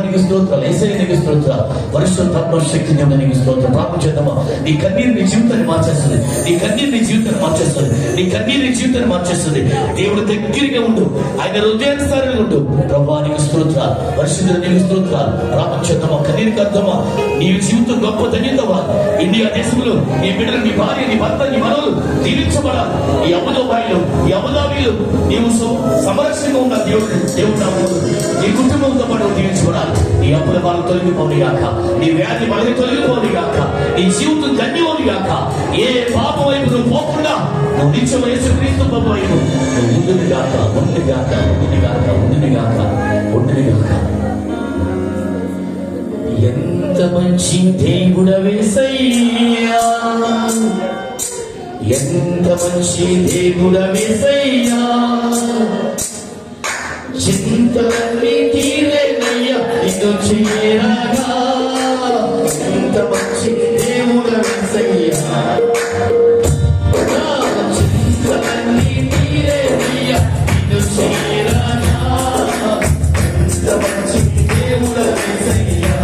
C: నీకు స్తోత్రాలు. యేసయ్య నీకు స్తోత్రాలు. పరిశుద్ధాత్మ శక్తి దేవుడు నీకు స్తోత్రం. ప్రార్థన చేద్దామా. నీ కన్నీరు నీ జీవితాన్ని మార్చేస్తుంది. దేవుడు దగ్గరగా ఉండు, ఆయన హృదయానుసారంగా ఉండు. ప్రభా నీకు స్తోత్రాలు. పరిశుద్ధుడు నీకు స్తోత్రాలు. ప్రార్థన చేద్దామా. కన్నీరు కాద్దామా. నీ జీవితం గొప్ప ధన్యతవా. ఇండియా దేశంలో నీ బిడ్డలు, నీ భార్య, నీ భర్త, నీ మనవులు దీవించబడాలి. ఈ అబుదాబీలు నీవు సంరక్షణగా ఉన్న దేవుడు నీ కుటుంబంతో పాటు దీవించబడాలి. నీ అప్పుల వాళ్ళు తొలగిపోని గాక, నీ వ్యాధి మనకి తొలగిపోని గాక, నీ జీవితం ధన్యమోని గాక. ఏ పాపం వైపు నువ్వు పోకుండా నువ్వు నిత్యం యేసుక్రీస్తు పాప వైపు నువ్వు ఉండుని గాక. ఎంత మంచి దేవుడవేసయ్యా, చింతలన్నీ తీరేనయ్యా నిన్ను చేరగా. ఎంత మంచి దేవుడవేసయ్యా, చింతలన్నీ తీరేనయ్యా నిన్ను చేరగా. ఎంత మంచి దేవుడవేసయ్యా,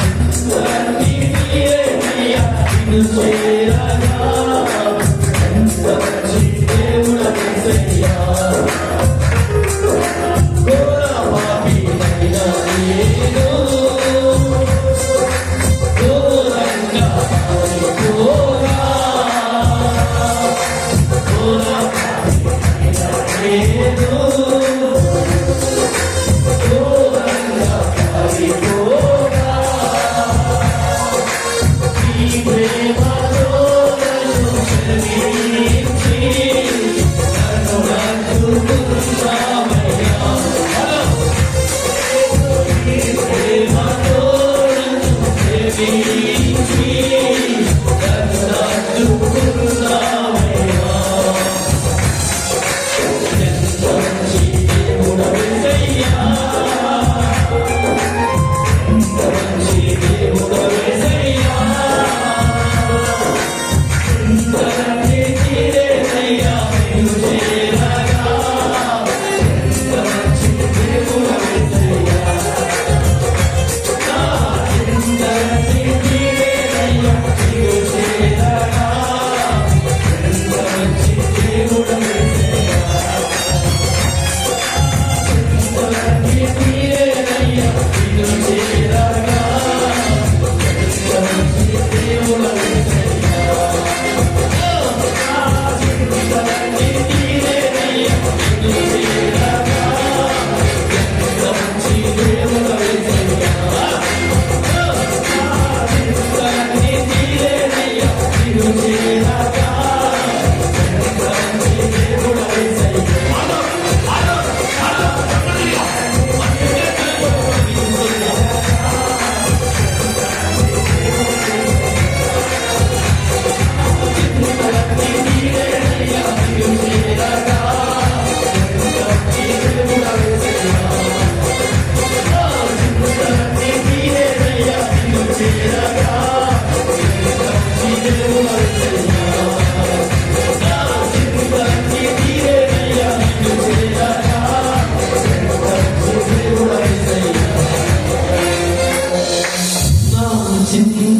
C: చింతలన్నీ తీరేనయ్యా నిన్ను చేరగా. ఎంత మంచి దేవుడవేసయ్యా. Yeah.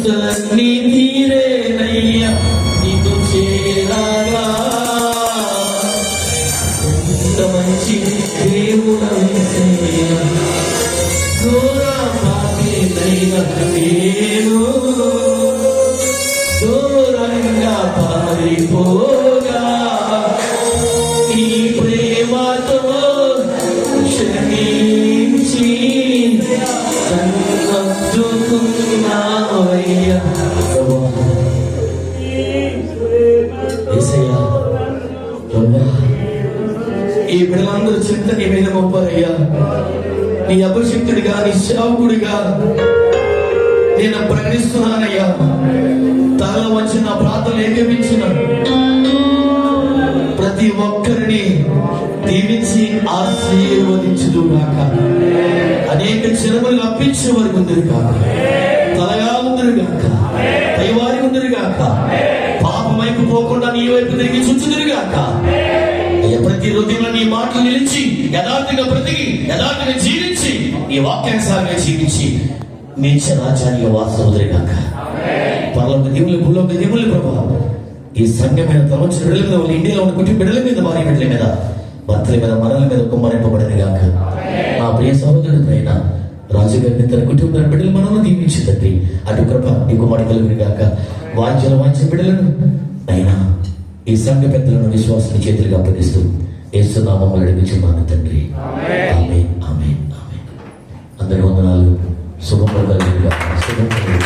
C: సమస్యలన్నీ తీరేనయ్యా నీకు చేరాగా. ఎంత మంచి దేవుడయ్యా, ఘోర పాపినైనా నేను దూరంగా పారిపోగా ఈ ప్రేమతో క్షమించి నన్నుకున్నావయ్యా. యేసయ్యా, ఈ బిడ్డలందరూ చింత నీ మీద మోపారయ్యా. నీ అభిషిక్తుడిగా, నీ సేవకుడిగా నేను ప్రకటిస్తున్నానయ్యా. తల వచ్చి నా ప్రార్థనలు ఏకమించిన ప్రతి ఒక్కరిని దీవించి ఆశీర్వదించుదుగాక. అనేక చిరములు అప్పించే వరకు ఉందరు కాక, తలగా ఉందరు గాక, పైవారి ఉందరు గాక, పాపం వైపు పోకుండా నీ వైపు తిరిగి చుచ్చుదురు గాక. ప్రతి హృదయంలో నీ మాటలు నిలిచి యథార్థంగా బ్రతికి యథార్థంగా జీవించి నీ వాక్యానుసారంగా జీవించి నీచ రాజ్యానికి వాసవుదురు గాక. పరలోక దేవుని, భూలోక దేవుని ప్రభావం ఈ సంఘం మీద, తలవంచిన బిడ్డల మీద, వాళ్ళ ఇండియాలో ఉన్న కుటుంబ బిడ్డల మీద, భార్య బిడ్డల మీద, భర్తల మీద, మనల మీద కుమ్మరింపబడని గాక. నా ప్రియ సహోదరుడి పైన రాజుగారిని, తన కుటుంబ బిడ్డలు మనల్ని దీవించి తండ్రి అటు కృప నీకు మడకలుగుని గాక. వాంఛల బిడ్డలను అయినా ఈ సంఘ పెద్దలను విశ్వాసం చేతులుగా అప్పగిస్తూ యేసునామములో అడుగుచున్నాను తండ్రి. ఆమేన్, ఆమేన్, ఆమేన్. అందరి వందనాలు. శుభం కలుగును గాక. శుభం కలుగును.